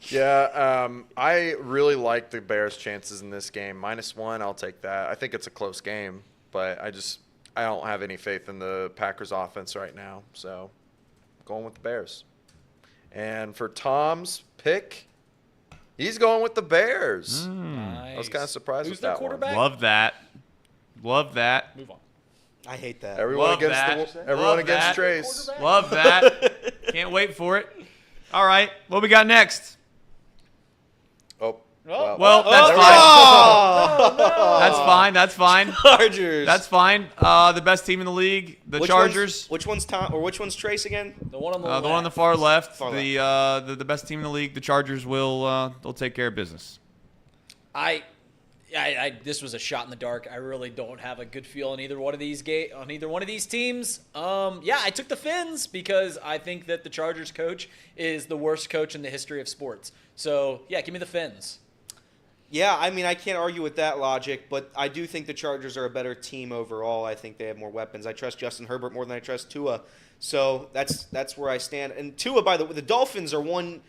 Yeah, I really like the Bears' chances in this game. -1, I'll take that. I think it's a close game, but I don't have any faith in the Packers' offense right now. So, going with the Bears. And for Tom's pick, he's going with the Bears. Nice. I was kind of surprised Who's with their that one. quarterback? Love that. Love that. Move on. I hate that. Everyone Love against that. everyone Love against that. Trace. Love that. Can't wait for it. All right, what we got next? Oh, Well, that's there we fine. Oh! That's fine. That's fine. Chargers. That's fine. The best team in the league, the Chargers. Which one's Tom or which one's Trace again? The one on the The left. one on the far left. Far The best team in the league, the Chargers they'll take care of business. This was a shot in the dark. I really don't have a good feel on either one of these teams. I took the Fins because I think that the Chargers coach is the worst coach in the history of sports. So yeah, give me the Fins. Yeah, I mean, I can't argue with that logic, but I do think the Chargers are a better team overall. I think they have more weapons. I trust Justin Herbert more than I trust Tua. So that's where I stand. And Tua, by the way, the Dolphins are one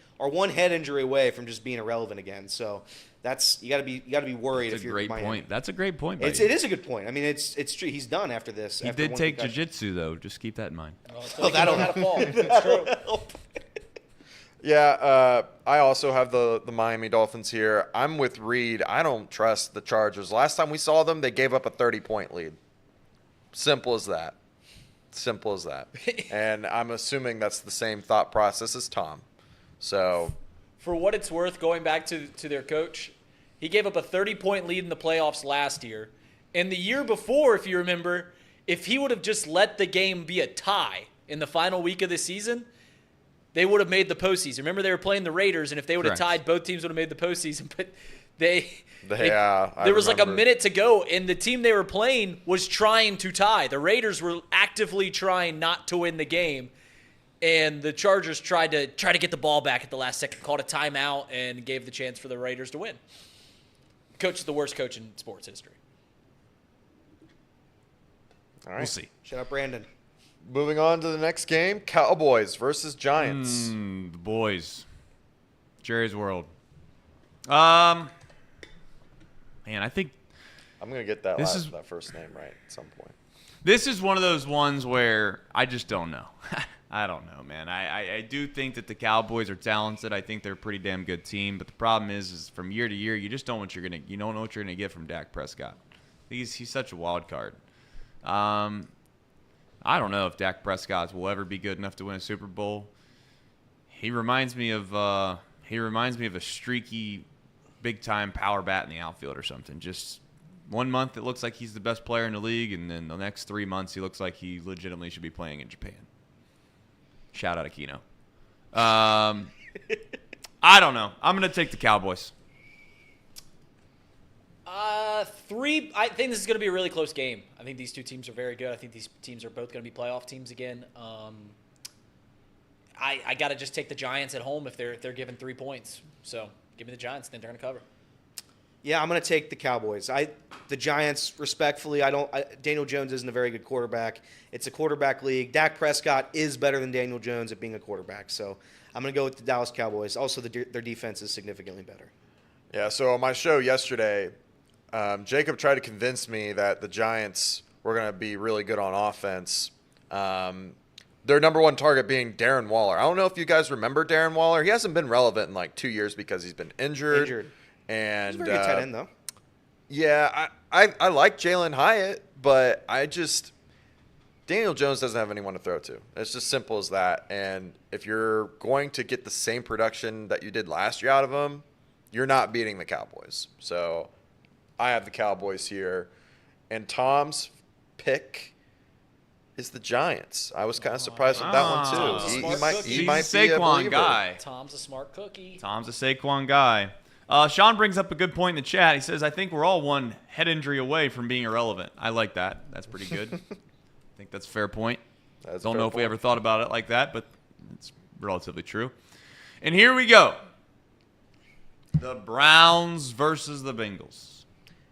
head injury away from just being irrelevant again. So you got to be worried That's if a you're great Miami. point. That's a great point. It is a good point. I mean, it's true. He's done after this. He after did one take concussion. jiu-jitsu, though. Just keep that in mind. That'll how to fall. It's true. Yeah, I also have the Miami Dolphins here. I'm with Reed. I don't trust the Chargers. Last time we saw them, they gave up a 30-point lead. Simple as that. Simple as that. And I'm assuming that's the same thought process as Tom. So, For what it's worth, going back to their coach, he gave up a 30-point lead in the playoffs last year. And the year before, if you remember, if he would have just let the game be a tie in the final week of the season, they would have made the postseason. Remember, they were playing the Raiders, and if they would have Correct. tied, both teams would have made the postseason. But I there was like a remember. minute to go, and the team they were playing was trying to tie. The Raiders were actively trying not to win the game, and the Chargers tried to get the ball back at the last second, called a timeout, and gave the chance for the Raiders to win. Coach is the worst coach in sports history. All right. We'll see. Shut up, Brandon. Moving on to the next game, Cowboys versus Giants. The boys. Jerry's World. Man, I think I'm going to get that that first name right at some point. this is one of those ones where I just don't know. I don't know, man. I do think that the Cowboys are talented. I think they're a pretty damn good team. But the problem is from year to year, you just don't know what you're gonna get from Dak Prescott. He's such a wild card. I don't know if Dak Prescott will ever be good enough to win a Super Bowl. He reminds me of a streaky, big time power bat in the outfield or something. Just 1 month it looks like he's the best player in the league, and then the next 3 months he looks like he legitimately should be playing in Japan. Shout out Aquino. I don't know. I'm gonna take the Cowboys. I think this is going to be a really close game. I think these two teams are very good. I think these teams are both going to be playoff teams again. I got to just take the Giants at home if they're given 3 points. So give me the Giants. I think they're going to cover. Yeah, I'm going to take the Cowboys. The Giants, respectfully, Daniel Jones isn't a very good quarterback. It's a quarterback league. Dak Prescott is better than Daniel Jones at being a quarterback. So I'm going to go with the Dallas Cowboys. Also, their defense is significantly better. Yeah, so on my show yesterday, Jacob tried to convince me that the Giants were going to be really good on offense. Their number one target being Darren Waller. I don't know if you guys remember Darren Waller. He hasn't been relevant in like 2 years because he's been injured. And He's a very good tight end, though. Yeah, I like Jalen Hyatt, but Darren Daniel Jones doesn't have anyone to throw to. It's just simple as that. And if you're going to get the same production that you did last year out of him, you're not beating the Cowboys. So I have the Cowboys here. And Tom's pick is the Giants. I was kind of surprised with that one, Tom's a too. smart He cookie. might He's be a a Saquon believer. guy. Tom's a smart cookie. Tom's a Saquon guy. Sean brings up a good point in the chat. He says, I think we're all one head injury away from being irrelevant. I like that. That's pretty good. I think that's a fair point. Don't know if we ever thought about it like that, but it's relatively true. And here we go. The Browns versus the Bengals.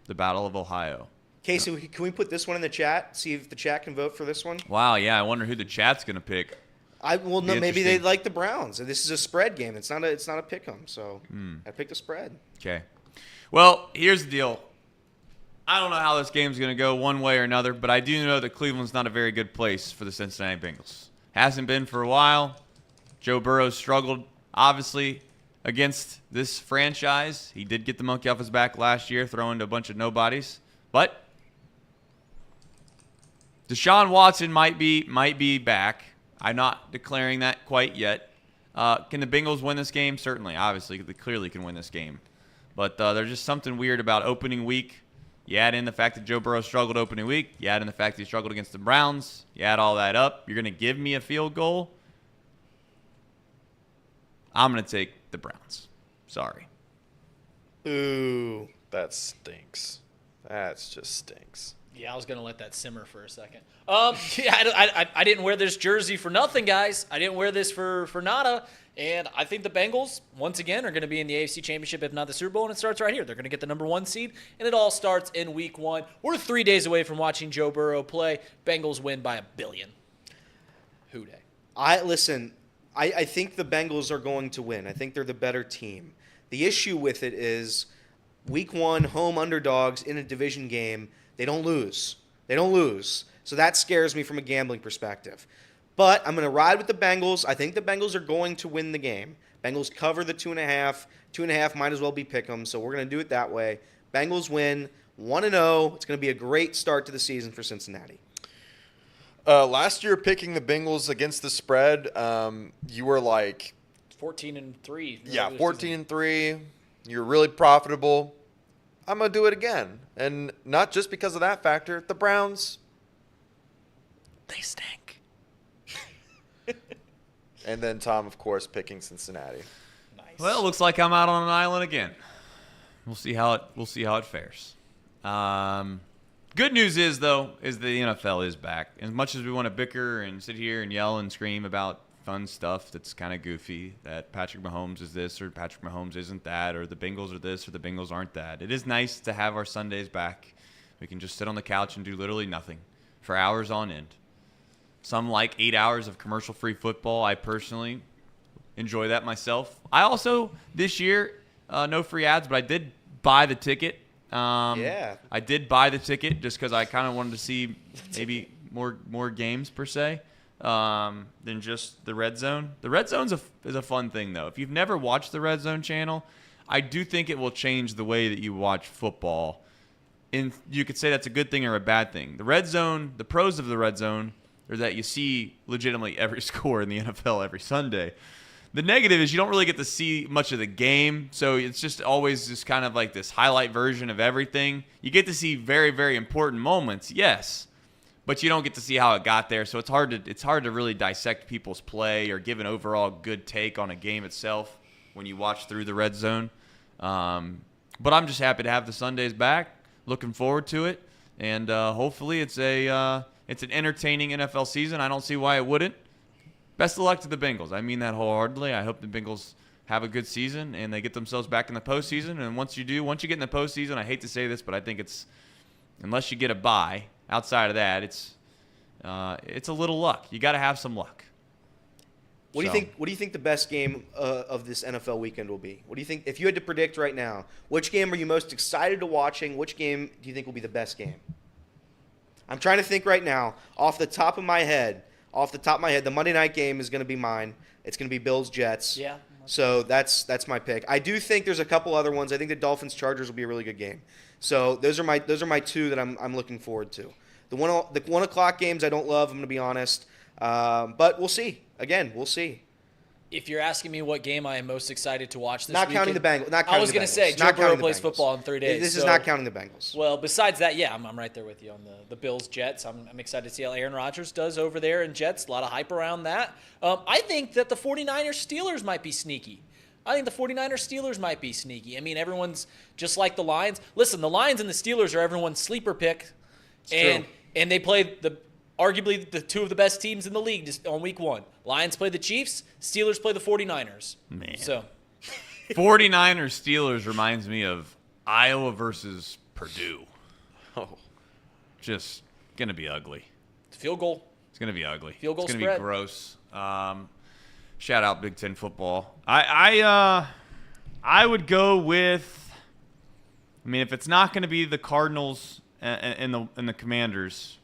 The Battle of Ohio. Casey, can we put this one in the chat? See if the chat can vote for this one. Wow, yeah, I wonder who the chat's going to pick. No, maybe interesting. they like the Browns. This is a spread game. It's not a pick 'em. So I picked a spread. Okay. Well, here's the deal. I don't know how this game's going to go one way or another, but I do know that Cleveland's not a very good place for the Cincinnati Bengals. Hasn't been for a while. Joe Burrow struggled, obviously, against this franchise. He did get the monkey off his back last year, throwing to a bunch of nobodies. But Deshaun Watson might be back. I'm not declaring that quite yet. Can the Bengals win this game? Certainly. Obviously, they clearly can win this game. But there's just something weird about opening week. You add in the fact that Joe Burrow struggled opening week. You add in the fact that he struggled against the Browns. You add all that up. You're going to give me a field goal? I'm going to take the Browns. Sorry. Ooh. That stinks. That just stinks. Yeah, I was going to let that simmer for a second. I didn't wear this jersey for nothing, guys. I didn't wear this for nada. And I think the Bengals, once again, are going to be in the AFC Championship, if not the Super Bowl, and it starts right here. They're going to get the number 1 seed, and it all starts in Week 1. We're 3 days away from watching Joe Burrow play. Bengals win by 1 billion. Who day? I think the Bengals are going to win. I think they're the better team. The issue with it is Week 1, home underdogs in a division game, they don't lose. They don't lose. So that scares me from a gambling perspective. But I'm going to ride with the Bengals. I think the Bengals are going to win the game. Bengals cover the 2.5. 2.5 might as well be pick 'em, so we're going to do it that way. Bengals win 1-0. It's going to be a great start to the season for Cincinnati. Last year, picking the Bengals against the spread, you were like 14-3. Yeah, 14-3. You're really profitable. I'm going to do it again. And not just because of that factor. The Browns, they stink. And then Tom, of course, picking Cincinnati. Nice. Well, it looks like I'm out on an island again. We'll see how it fares. Good news is the NFL is back. As much as we want to bicker and sit here and yell and scream about fun stuff that's kind of goofy, that Patrick Mahomes is this or Patrick Mahomes isn't that, or the Bengals are this or the Bengals aren't that. It is nice to have our Sundays back. We can just sit on the couch and do literally nothing for hours on end. Some like 8 hours of commercial-free football. I personally enjoy that myself. I also, this year, no free ads, but I did buy the ticket. Yeah. I did buy the ticket just because I kind of wanted to see maybe more games per se than just the Red Zone. The Red Zone is a fun thing, though. If you've never watched the Red Zone channel, I do think it will change the way that you watch football. And you could say that's a good thing or a bad thing. The Red Zone, the pros of the Red Zone, or that you see legitimately every score in the NFL every Sunday. The negative is you don't really get to see much of the game, so it's just always just kind of like this highlight version of everything. You get to see very, very important moments, yes, but you don't get to see how it got there, so it's hard to really dissect people's play or give an overall good take on a game itself when you watch through the Red Zone. But I'm just happy to have the Sundays back, looking forward to it, and hopefully it's an entertaining NFL season. I don't see why it wouldn't. Best of luck to the Bengals. I mean that wholeheartedly. I hope the Bengals have a good season and they get themselves back in the postseason. And once you get in the postseason, I hate to say this, but I think it's, unless you get a bye, outside of that, it's a little luck. You got to have some luck. What do you think the best game of this NFL weekend will be? What do you think, if you had to predict right now, which game are you most excited to watching? Which game do you think will be the best game? I'm trying to think right now, off the top of my head, the Monday night game is going to be mine. It's going to be Bills-Jets. Yeah. So that's my pick. I do think there's a couple other ones. I think the Dolphins-Chargers will be a really good game. So those are my two that I'm looking forward to. The 1 o'clock games I don't love, I'm going to be honest. But we'll see. Again, we'll see. If you're asking me what game I am most excited to watch this Not weekend, counting the Bengals. Not counting I was going to say, Joe Burrow plays football in 3 days. This is not counting the Bengals. Well, besides that, yeah, I'm right there with you on the Bills-Jets. I'm excited to see how Aaron Rodgers does over there in Jets. A lot of hype around that. I think that the 49ers-Steelers might be sneaky. I mean, everyone's just like the Lions. Listen, the Lions and the Steelers are everyone's sleeper pick. And they play arguably the two of the best teams in the league just on week 1. Lions play the Chiefs, Steelers play the 49ers. Man. So 49ers Steelers reminds me of Iowa versus Purdue. Oh, Just going to be ugly. field goal. It's going to be ugly. Field goal It's going to spread. be gross. Shout out Big Ten football. I would go with, I mean, if it's not going to be the Cardinals and the Commanders,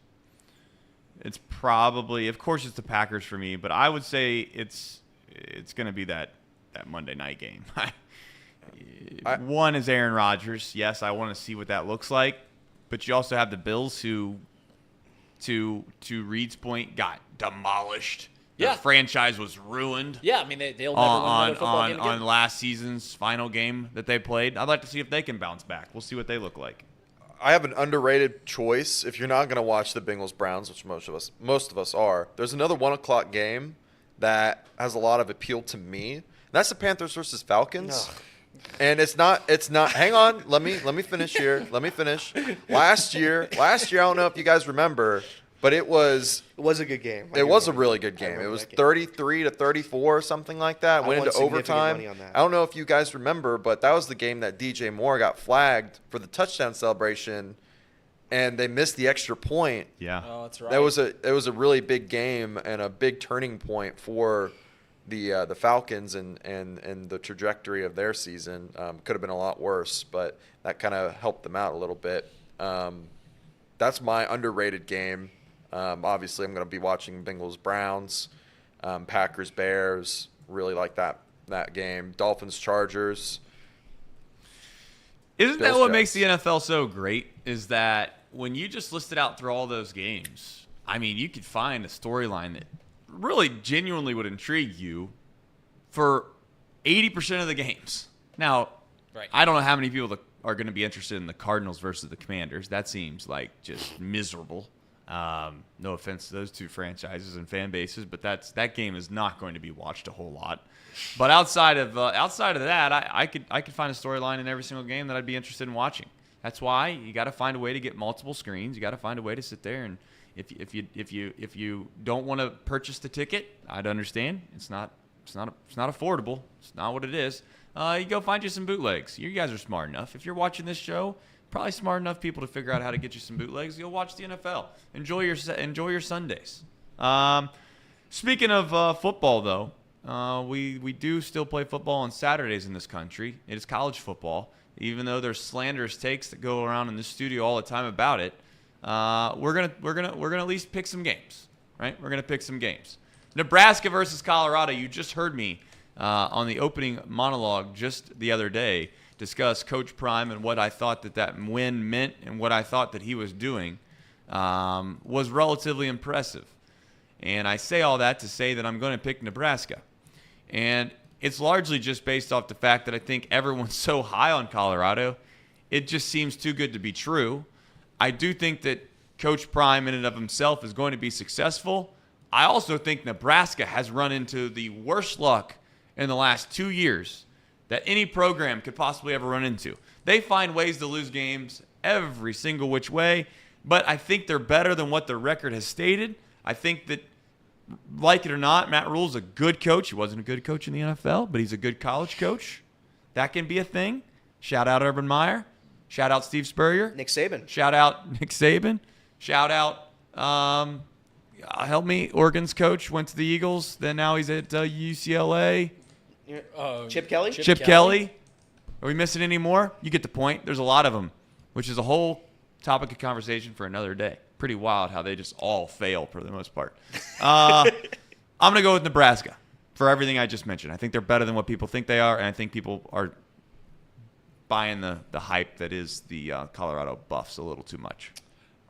it's probably, of course, it's the Packers for me, but I would say it's going to be that Monday night game. One is Aaron Rodgers. Yes, I want to see what that looks like, but you also have the Bills who, to Reed's point, got demolished. Yeah. The franchise was ruined. Yeah, I mean, they'll never win another football game again. On last season's final game that they played. I'd like to see if they can bounce back. We'll see what they look like. I have an underrated choice. If you're not going to watch the Bengals-Browns, which most of us are, there's another 1 o'clock game that has a lot of appeal to me. And that's the Panthers versus Falcons. Ugh. And it's not. Hang on. Let me finish here. Last year, I don't know if you guys remember, but it was a good game. It was a really good game. It was 33-34 or something like that. I Went won into significant overtime. money on that. I don't know if you guys remember, but that was the game that DJ Moore got flagged for the touchdown celebration, and they missed the extra point. Yeah. Oh, that's right. That was a really big game and a big turning point for the Falcons and the trajectory of their season. Could have been a lot worse, but that kind of helped them out a little bit. That's my underrated game. Obviously, I'm going to be watching Bengals-Browns, Packers-Bears. Really like that game. Dolphins-Chargers. Isn't that Bills, what Jets. makes the NFL so great? Is that when you just listed out through all those games, I mean, you could find a storyline that really genuinely would intrigue you for 80% of the games. Now, Right. I don't know how many people are going to be interested in the Cardinals versus the Commanders. That seems like just miserable. No offense to those two franchises and fan bases, but that game is not going to be watched a whole lot. But outside of that, I could find a storyline in every single game that I'd be interested in watching. That's why you got to find a way to get multiple screens. You got to find a way to sit there, and if you don't want to purchase the ticket, I'd understand. It's not affordable. It's not what it is. You go find you some bootlegs. You guys are smart enough. If you're watching this show, probably smart enough people to figure out how to get you some bootlegs. You'll watch the NFL. Enjoy your Sundays. Speaking of football, though, we do still play football on Saturdays in this country. It is college football, even though there's slanderous takes that go around in this studio all the time about it. We're gonna at least pick some games, right? We're gonna pick some games. Nebraska versus Colorado. You just heard me on the opening monologue just the other day discuss Coach Prime and what I thought that win meant and what I thought that he was doing was relatively impressive. And I say all that to say that I'm going to pick Nebraska. And it's largely just based off the fact that I think everyone's so high on Colorado, it just seems too good to be true. I do think that Coach Prime in and of himself is going to be successful. I also think Nebraska has run into the worst luck in the last 2 years that any program could possibly ever run into. They find ways to lose games every single which way, but I think they're better than what their record has stated. I think that, like it or not, Matt Rule's a good coach. He wasn't a good coach in the NFL, but he's a good college coach. That can be a thing. Shout out Urban Meyer. Shout out Steve Spurrier. Nick Saban. Shout out Nick Saban. Shout out, help me, Oregon's coach, went to the Eagles. Then now he's at UCLA. Chip Kelly? Chip Kelly. Are we missing any more? You get the point. There's a lot of them, which is a whole topic of conversation for another day. Pretty wild how they just all fail for the most part. I'm going to go with Nebraska for everything I just mentioned. I think they're better than what people think they are, and I think people are buying the hype that is the Colorado Buffs a little too much.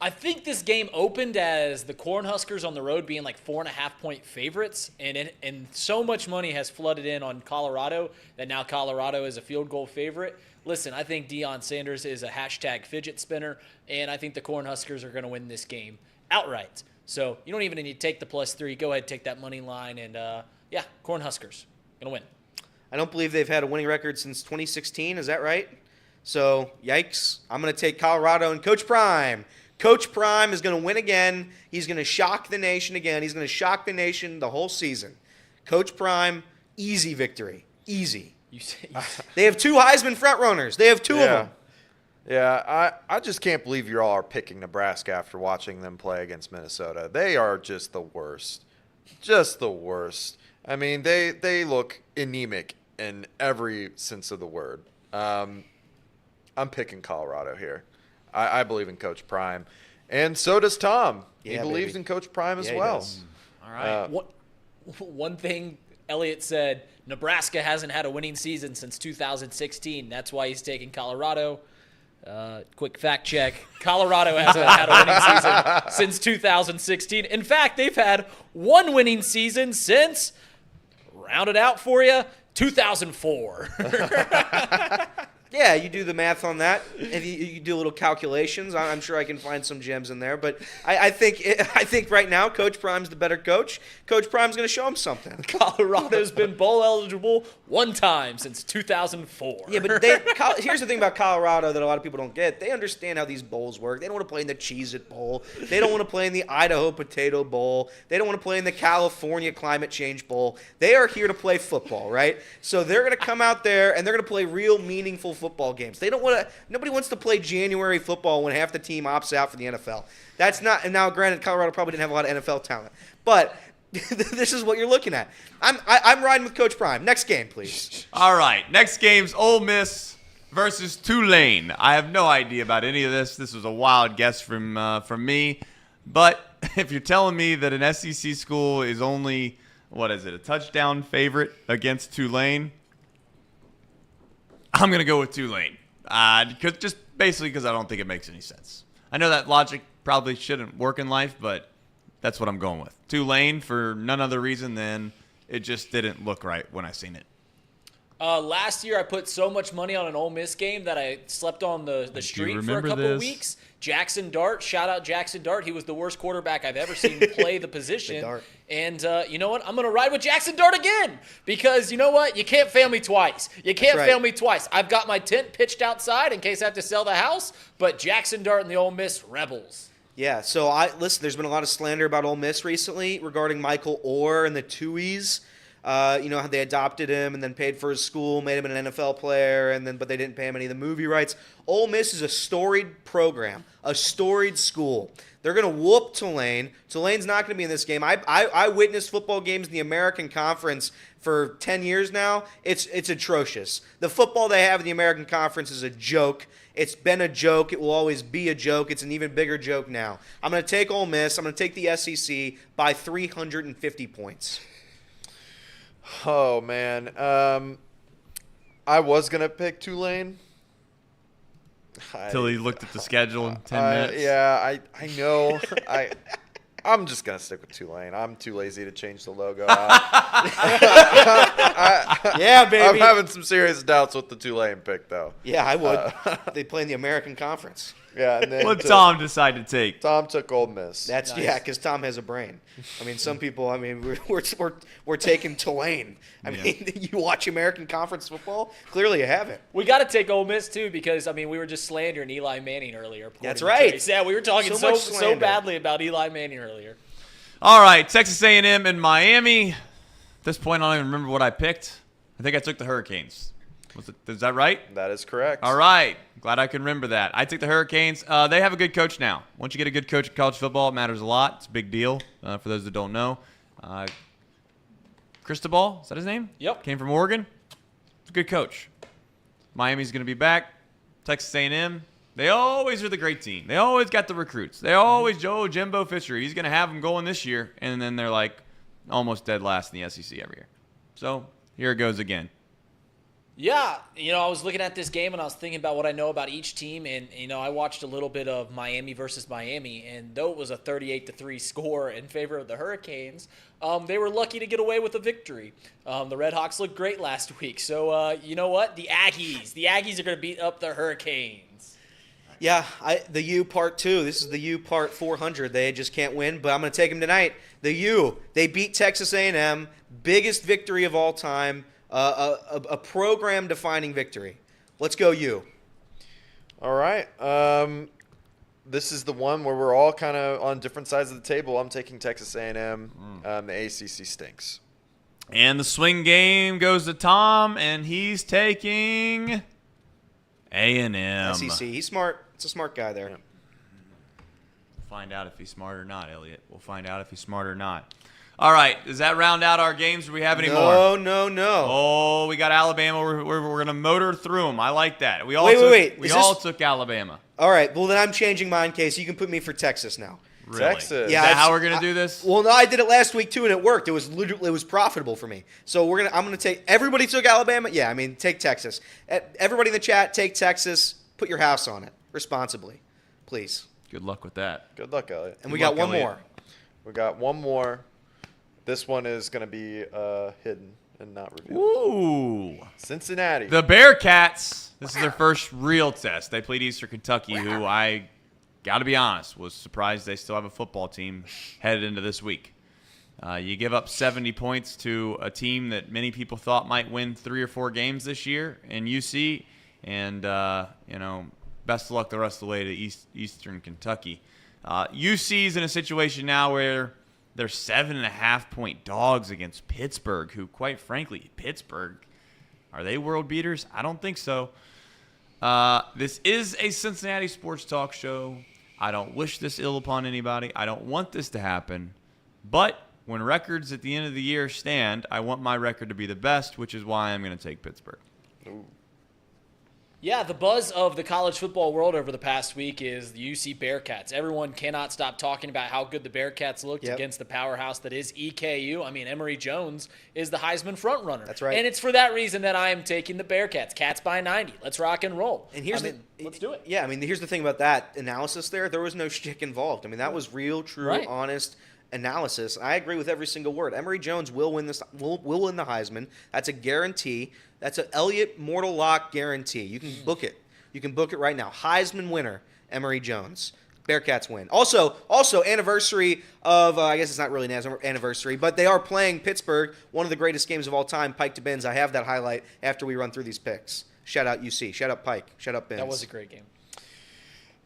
I think this game opened as the Cornhuskers on the road being like 4.5-point favorites, and so much money has flooded in on Colorado that now Colorado is a field goal favorite. Listen, I think Deion Sanders is a hashtag fidget spinner, and I think the Cornhuskers are going to win this game outright. So you don't even need to take the +3. Go ahead, take that money line, and Cornhuskers going to win. I don't believe they've had a winning record since 2016. Is that right? So, yikes. I'm going to take Colorado and Coach Prime. Coach Prime is going to win again. He's going to shock the nation again. He's going to shock the nation the whole season. Coach Prime, easy victory. Easy. They have 2 Heisman frontrunners. They have 2 of them. Yeah, I just can't believe you all are picking Nebraska after watching them play against Minnesota. They are just the worst. Just the worst. I mean, they look anemic in every sense of the word. I'm picking Colorado here. I believe in Coach Prime. And so does Tom. Yeah, he believes baby. in Coach Prime as Yeah, he well. does. All right. One thing Elliott said, Nebraska hasn't had a winning season since 2016. That's why he's taking Colorado. Quick fact check. Colorado hasn't had a winning season since 2016. In fact, they've had 1 winning season since, round it out for you, 2004. Yeah, you do the math on that. If you do little calculations, I'm sure I can find some gems in there. But I think right now Coach Prime's the better coach. Coach Prime's going to show him something. Colorado's been bowl eligible 1 time since 2004. Yeah, but here's the thing about Colorado that a lot of people don't get. They understand how these bowls work. They don't want to play in the Cheez-It Bowl. They don't want to play in the Idaho Potato Bowl. They don't want to play in the California Climate Change Bowl. They are here to play football, right? So they're going to come out there and they're going to play real meaningful football games. They don't want to. Nobody wants to play January football when half the team opts out for the NFL. That's not. And now, granted, Colorado probably didn't have a lot of NFL talent, but this is what you're looking at. I'm riding with Coach Prime. Next game, please. All right, next game's Ole Miss versus Tulane. I have no idea about any of this. This was a wild guess from me. But if you're telling me that an SEC school is only, a touchdown favorite against Tulane, I'm going to go with Tulane. Just basically because I don't think it makes any sense. I know that logic probably shouldn't work in life, but that's what I'm going with. Tulane for none other reason than it just didn't look right when I seen it. Last year, I put so much money on an Ole Miss game that I slept on the street for a couple of weeks. Jackson Dart, shout out Jackson Dart. He was the worst quarterback I've ever seen play the position. Dart. And you know what? I'm going to ride with Jackson Dart again because you know what? You can't fail me twice. You can't fail me twice. I've got my tent pitched outside in case I have to sell the house, but Jackson Dart and the Ole Miss Rebels. Yeah, so listen, there's been a lot of slander about Ole Miss recently regarding Michael Orr and the Tuohys. How they adopted him and then paid for his school, made him an NFL player, but they didn't pay him any of the movie rights. Ole Miss is a storied program, a storied school. They're going to whoop Tulane. Tulane's not going to be in this game. I witnessed football games in the American Conference for 10 years now. It's atrocious. The football they have in the American Conference is a joke. It's been a joke. It will always be a joke. It's an even bigger joke now. I'm going to take Ole Miss. I'm going to take the SEC by 350 points. Oh, man. I was going to pick Tulane. Till he looked at the schedule in 10 minutes. Yeah, I know. I'm just going to stick with Tulane. I'm too lazy to change the logo. Yeah, baby. I'm having some serious doubts with the Tulane pick, though. Yeah, I would. They play in the American Conference. Yeah, and then What did Tom decide to take? Tom took Ole Miss. That's nice. Because Tom has a brain. I mean, some people. I mean, we're taking Tulane. I mean, you watch American Conference football. Clearly, you haven't. We got to take Ole Miss too because we were just slandering Eli Manning earlier. That's right. Yeah, we were talking so badly about Eli Manning earlier. All right, Texas A&M and Miami. At this point, I don't even remember what I picked. I think I took the Hurricanes. Is that right? That is correct. All right. Glad I can remember that. I took the Hurricanes. They have a good coach now. Once you get a good coach in college football, it matters a lot. It's a big deal for those that don't know. Cristobal, is that his name? Yep. Came from Oregon. It's a good coach. Miami's going to be back. Texas A&M, they always are the great team. They always got the recruits. They always, Jimbo Fisher, he's going to have them going this year. And then they're like almost dead last in the SEC every year. So here it goes again. Yeah, I was looking at this game and I was thinking about what I know about each team, and I watched a little bit of Miami versus Miami, and though it was a 38-3 score in favor of the Hurricanes, they were lucky to get away with a victory. The Red Hawks looked great last week, so you know what? The Aggies are going to beat up the Hurricanes. Yeah, the U part 2. This is the U part 400. They just can't win, but I'm going to take them tonight. The U, they beat Texas A&M, biggest victory of all time. A program-defining victory. Let's go, U. All right. This is the one where we're all kind of on different sides of the table. I'm taking Texas A&M. The ACC stinks. And the swing game goes to Tom, and he's taking A&M. SEC. He's smart. It's a smart guy there. Yeah. We'll find out if he's smart or not, Elliot. We'll find out if he's smart or not. All right, does that round out our games? Do we have any more? No. Oh, we got Alabama. We're going to motor through them. I like that. We all Wait. We all took Alabama. All right, well, then I'm changing mine, Case. You can put me for Texas now. Really? Texas. Yeah, Is that how we're going to do this? Well, no, I did it last week, too, and it worked. It was profitable for me. So I'm going to take – everybody took Alabama? Yeah, take Texas. Everybody in the chat, take Texas. Put your house on it responsibly, please. Good luck with that. Good luck, Elliot. And we got one more. We got one more. This one is going to be hidden and not revealed. Ooh. Cincinnati. The Bearcats. This is their first real test. They played Eastern Kentucky, who I got to be honest, was surprised they still have a football team headed into this week. You give up 70 points to a team that many people thought might win 3 or 4 games this year in UC, and best of luck the rest of the way to Eastern Kentucky. UC's in a situation now where they're 7.5-point dogs against Pittsburgh, who, quite frankly, Pittsburgh, are they world beaters? I don't think so. This is a Cincinnati sports talk show. I don't wish this ill upon anybody. I don't want this to happen. But when records at the end of the year stand, I want my record to be the best, which is why I'm going to take Pittsburgh. Ooh. Yeah, the buzz of the college football world over the past week is the UC Bearcats. Everyone cannot stop talking about how good the Bearcats looked against the powerhouse that is EKU. Emory Jones is the Heisman frontrunner. That's right. And it's for that reason that I am taking the Bearcats. Cats by 90. Let's rock and roll. And here's let's do it. Yeah, here's the thing about that analysis there. There was no shtick involved. That was real, true, honest analysis. I agree with every single word. Emory Jones will win this. Will win the Heisman. That's a guarantee. That's an Elliott Mortal Lock guarantee. You can book it. You can book it right now. Heisman winner, Emory Jones. Bearcats win. Also anniversary of, I guess it's not really an anniversary, but they are playing Pittsburgh, one of the greatest games of all time, Pike to Benz. I have that highlight after we run through these picks. Shout out UC. Shout out Pike. Shout out Benz. That was a great game.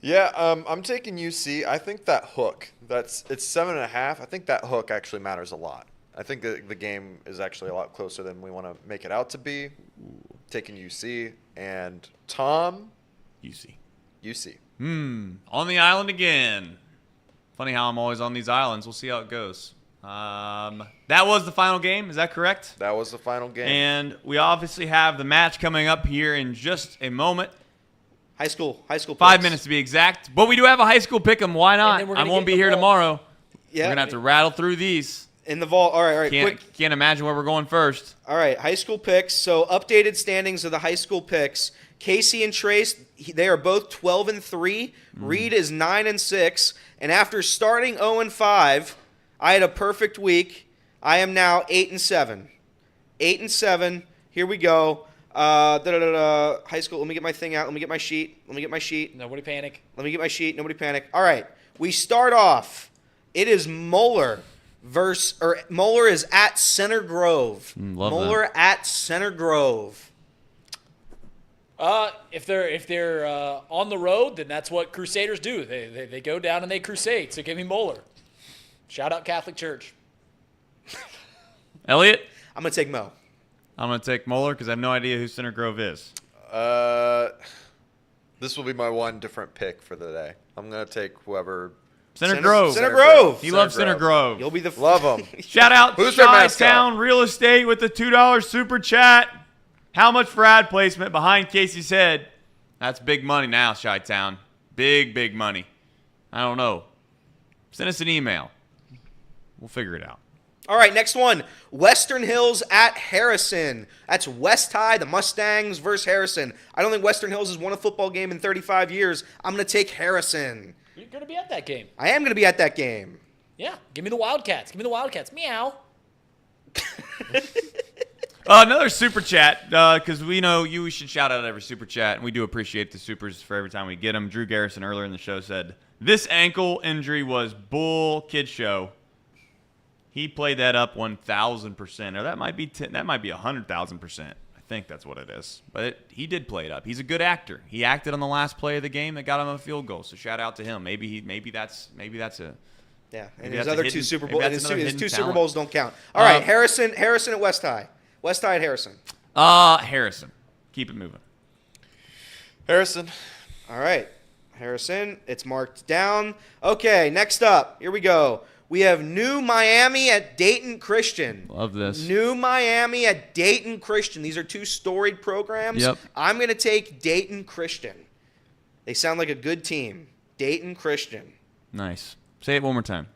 Yeah, I'm taking UC. I think that hook, it's 7.5. I think that hook actually matters a lot. I think the game is actually a lot closer than we want to make it out to be. Taking UC. And Tom? UC. On the island again. Funny how I'm always on these islands. We'll see how it goes. That was the final game. Is that correct? That was the final game. And we obviously have the match coming up here in just a moment. High school picks. 5 minutes to be exact. But we do have a high school pick 'em. Why not? I won't be here tomorrow. Yeah. We're going to have to rattle through these. In the vault. All right. Can't imagine where we're going first. All right, high school picks. So updated standings of the high school picks. Casey and Trace, they are both 12-3. Reed is 9-6. And after starting 0-5, I had a perfect week. I am now 8-7. 8-7. Here we go. High school. Let me get my thing out. Let me get my sheet. Nobody panic. Let me get my sheet. Nobody panic. All right. We start off. It is Moeller Moeller is at Center Grove. Moeller at Center Grove. If they're on the road, then that's what Crusaders do. They go down and they crusade. So give me Moeller. Shout out Catholic Church. Elliot? I'm going to take Mo. I'm going to take Moeller because I have no idea who Center Grove is. This will be my one different pick for the day. I'm going to take whoever. Center Grove. Center Grove. He loves Center Grove. You'll be the love him. Shout out Who's their mascot? Chi-Town Real Estate with the $2 super chat. How much for ad placement behind Casey's head? That's big money now, Chi-Town. Big money. I don't know. Send us an email. We'll figure it out. All right, next one. Western Hills at Harrison. That's West High, the Mustangs versus Harrison. I don't think Western Hills has won a football game in 35 years. I'm going to take Harrison. You're going to be at that game. I am going to be at that game. Yeah, give me the Wildcats. Give me the Wildcats. Meow. Another super chat, because we know we should shout out every super chat, and we do appreciate the supers for every time we get them. Drew Garrison earlier in the show said, this ankle injury was bull kid show. He played that up 1,000%, or that might be 100,000%. I think that's what it is. But he did play it up. He's a good actor. He acted on the last play of the game that got him a field goal. So shout out to him. Maybe that's a Yeah, and maybe his that's a other hidden- two Super maybe Bowls, that's his another two hidden Super talent. Bowls don't count. All right, Harrison at West High. West High at Harrison. Harrison. Keep it moving. Harrison. All right, Harrison. It's marked down. Okay, next up. Here we go. We have New Miami at Dayton Christian. Love this. New Miami at Dayton Christian. These are two storied programs. Yep. I'm going to take Dayton Christian. They sound like a good team. Dayton Christian. Nice. Say it one more time.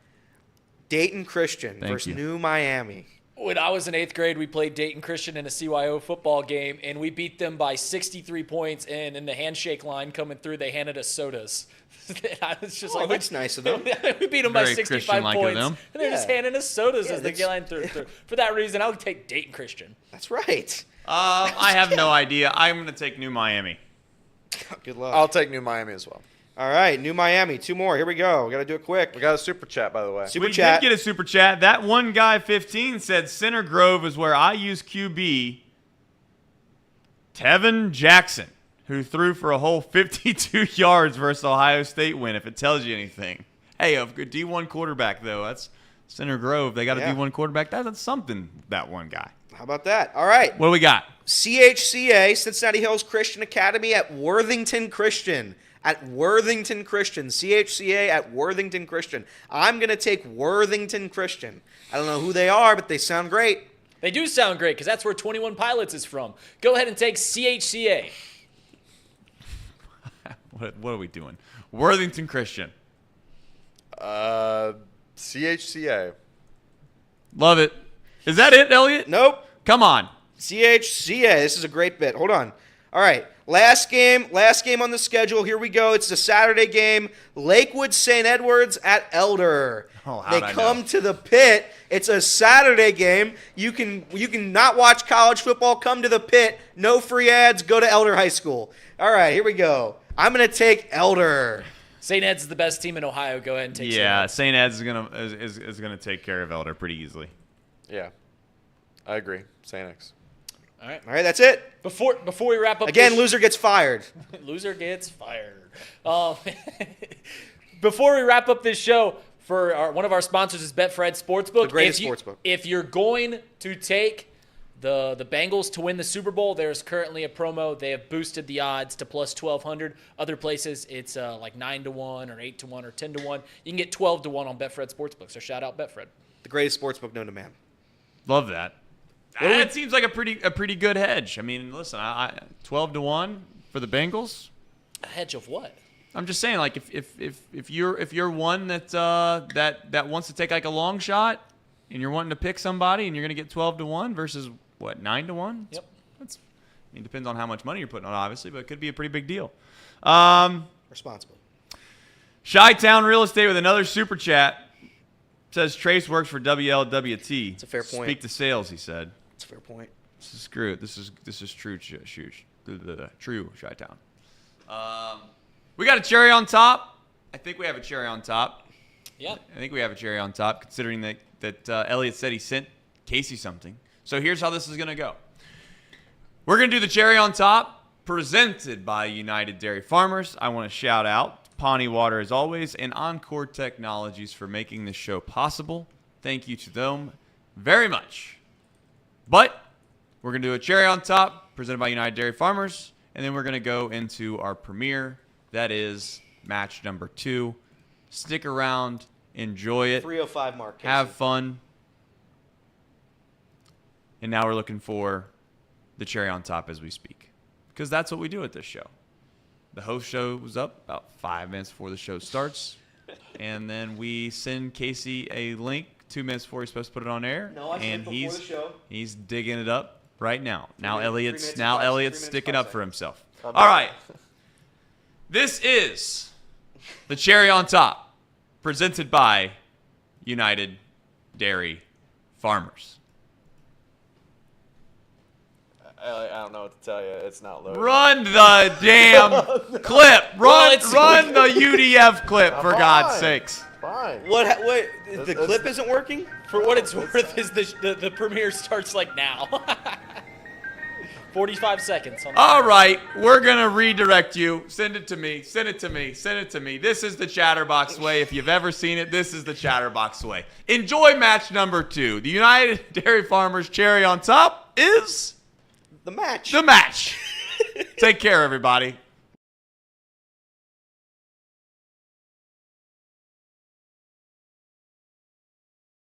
Dayton Christian Thank versus you. New Miami. When I was in 8th grade, we played Dayton Christian in a CYO football game, and we beat them by 63 points. And in the handshake line coming through, they handed us sodas. And I was just like, That's nice of them. we beat them by Very 65 Christian-like of points, them. and they're just Yeah. handing us sodas Yeah, as the that's- line through. For that reason, I would take Dayton Christian. That's right. I have no idea. I'm going to take New Miami. Good luck. I'll take New Miami as well. All right, New Miami. Two more. Here we go. We got to do it quick. We got a super chat, by the way. Super We chat. did get a super chat. That one guy, 15, said Center Grove is where I use QB Tevin Jackson, who threw for a whole 52 yards versus Ohio State win, if it tells you anything. Hey, a good D1 quarterback, though. That's Center Grove. They got a Yeah. D1 quarterback. That's something, that one guy. How about that? All right. What do we got? CHCA, Cincinnati Hills Christian Academy at Worthington Christian. At Worthington Christian. CHCA at Worthington Christian. I'm going to take Worthington Christian. I don't know who they are, but they sound great. They do sound great because that's where 21 Pilots is from. Go ahead and take CHCA. What are we doing? Worthington Christian. CHCA. Love it. Is that it, Elliot? Nope. Come on. CHCA. This is a great bit. Hold on. All right. Last game on the schedule. Here we go. It's a Saturday game. Lakewood St. Edwards at Elder. Oh, how'd They I come know? to the pit. It's a Saturday game. You can not watch college football. Come to the pit. No free ads. Go to Elder High School. All right, here we go. I'm going to take Elder. St. Ed's is the best team in Ohio. Go ahead and take Yeah, St. Ed's. St. Ed's is gonna take care of Elder pretty easily. Yeah. I agree. St. X. All right. All right, that's it. Before we wrap up Again, this- loser gets fired. Loser gets fired. Before we wrap up this show, one of our sponsors is Betfred Sportsbook. The greatest sportsbook. If you're going to take the Bengals to win the Super Bowl, there's currently a promo. They have boosted the odds to plus 1,200. Other places, it's like 9-1 or 8-1 or 10-1. You can get 12-1 on Betfred Sportsbook. So shout out Betfred. The greatest sportsbook known to man. Love that. That seems like a pretty good hedge. I mean, listen, I 12-1 for the Bengals. A hedge of what? I'm just saying, like if you're one that wants to take like a long shot, and you're wanting to pick somebody, and you're gonna get 12-1 versus what 9-1. Yep. That's. I mean, depends on how much money you're putting on, obviously, but it could be a pretty big deal. Responsibly. Chi-Town Real Estate with another super chat. Says Trace works for WLWT. It's a fair point. Speak to sales, he said. That's a fair point. This is screw it. This is true. True Chi-Town. We got a cherry on top. I think we have a cherry on top. Yeah. I think we have a cherry on top, considering that Elliot said he sent Casey something. So here's how this is gonna go. We're gonna do the cherry on top, presented by United Dairy Farmers. I want to shout out Pawnee Water as always, and Encore Technologies for making this show possible. Thank you to them very much. But we're going to do a cherry on top, presented by United Dairy Farmers, and then we're going to go into our premiere. That is match number 2. Stick around, enjoy it, 305 mark. Casey. have fun. And now we're looking for the cherry on top as we speak, because that's what we do at this show. The host shows up about 5 minutes before the show starts, and then we send Casey a link 2 minutes before he's supposed to put it on air. No, I said before the show. He's digging it up right now. Now 3 Elliot's minutes, sticking 5 up for himself. I'm All right. This is the cherry on top, presented by United Dairy Farmers. I don't know what to tell you. It's not loaded. Run the damn clip. Run the UDF clip, for Come God's on. sakes. Fine. What? The clip isn't working? For what it's worth, is the premiere starts like now. 45 seconds. All right, we're going to redirect you. Send it to me. Send it to me. Send it to me. This is the Chatterbox way. If you've ever seen it, this is the Chatterbox way. Enjoy match number 2. The United Dairy Farmers cherry on top is The match. the match. Take care, everybody.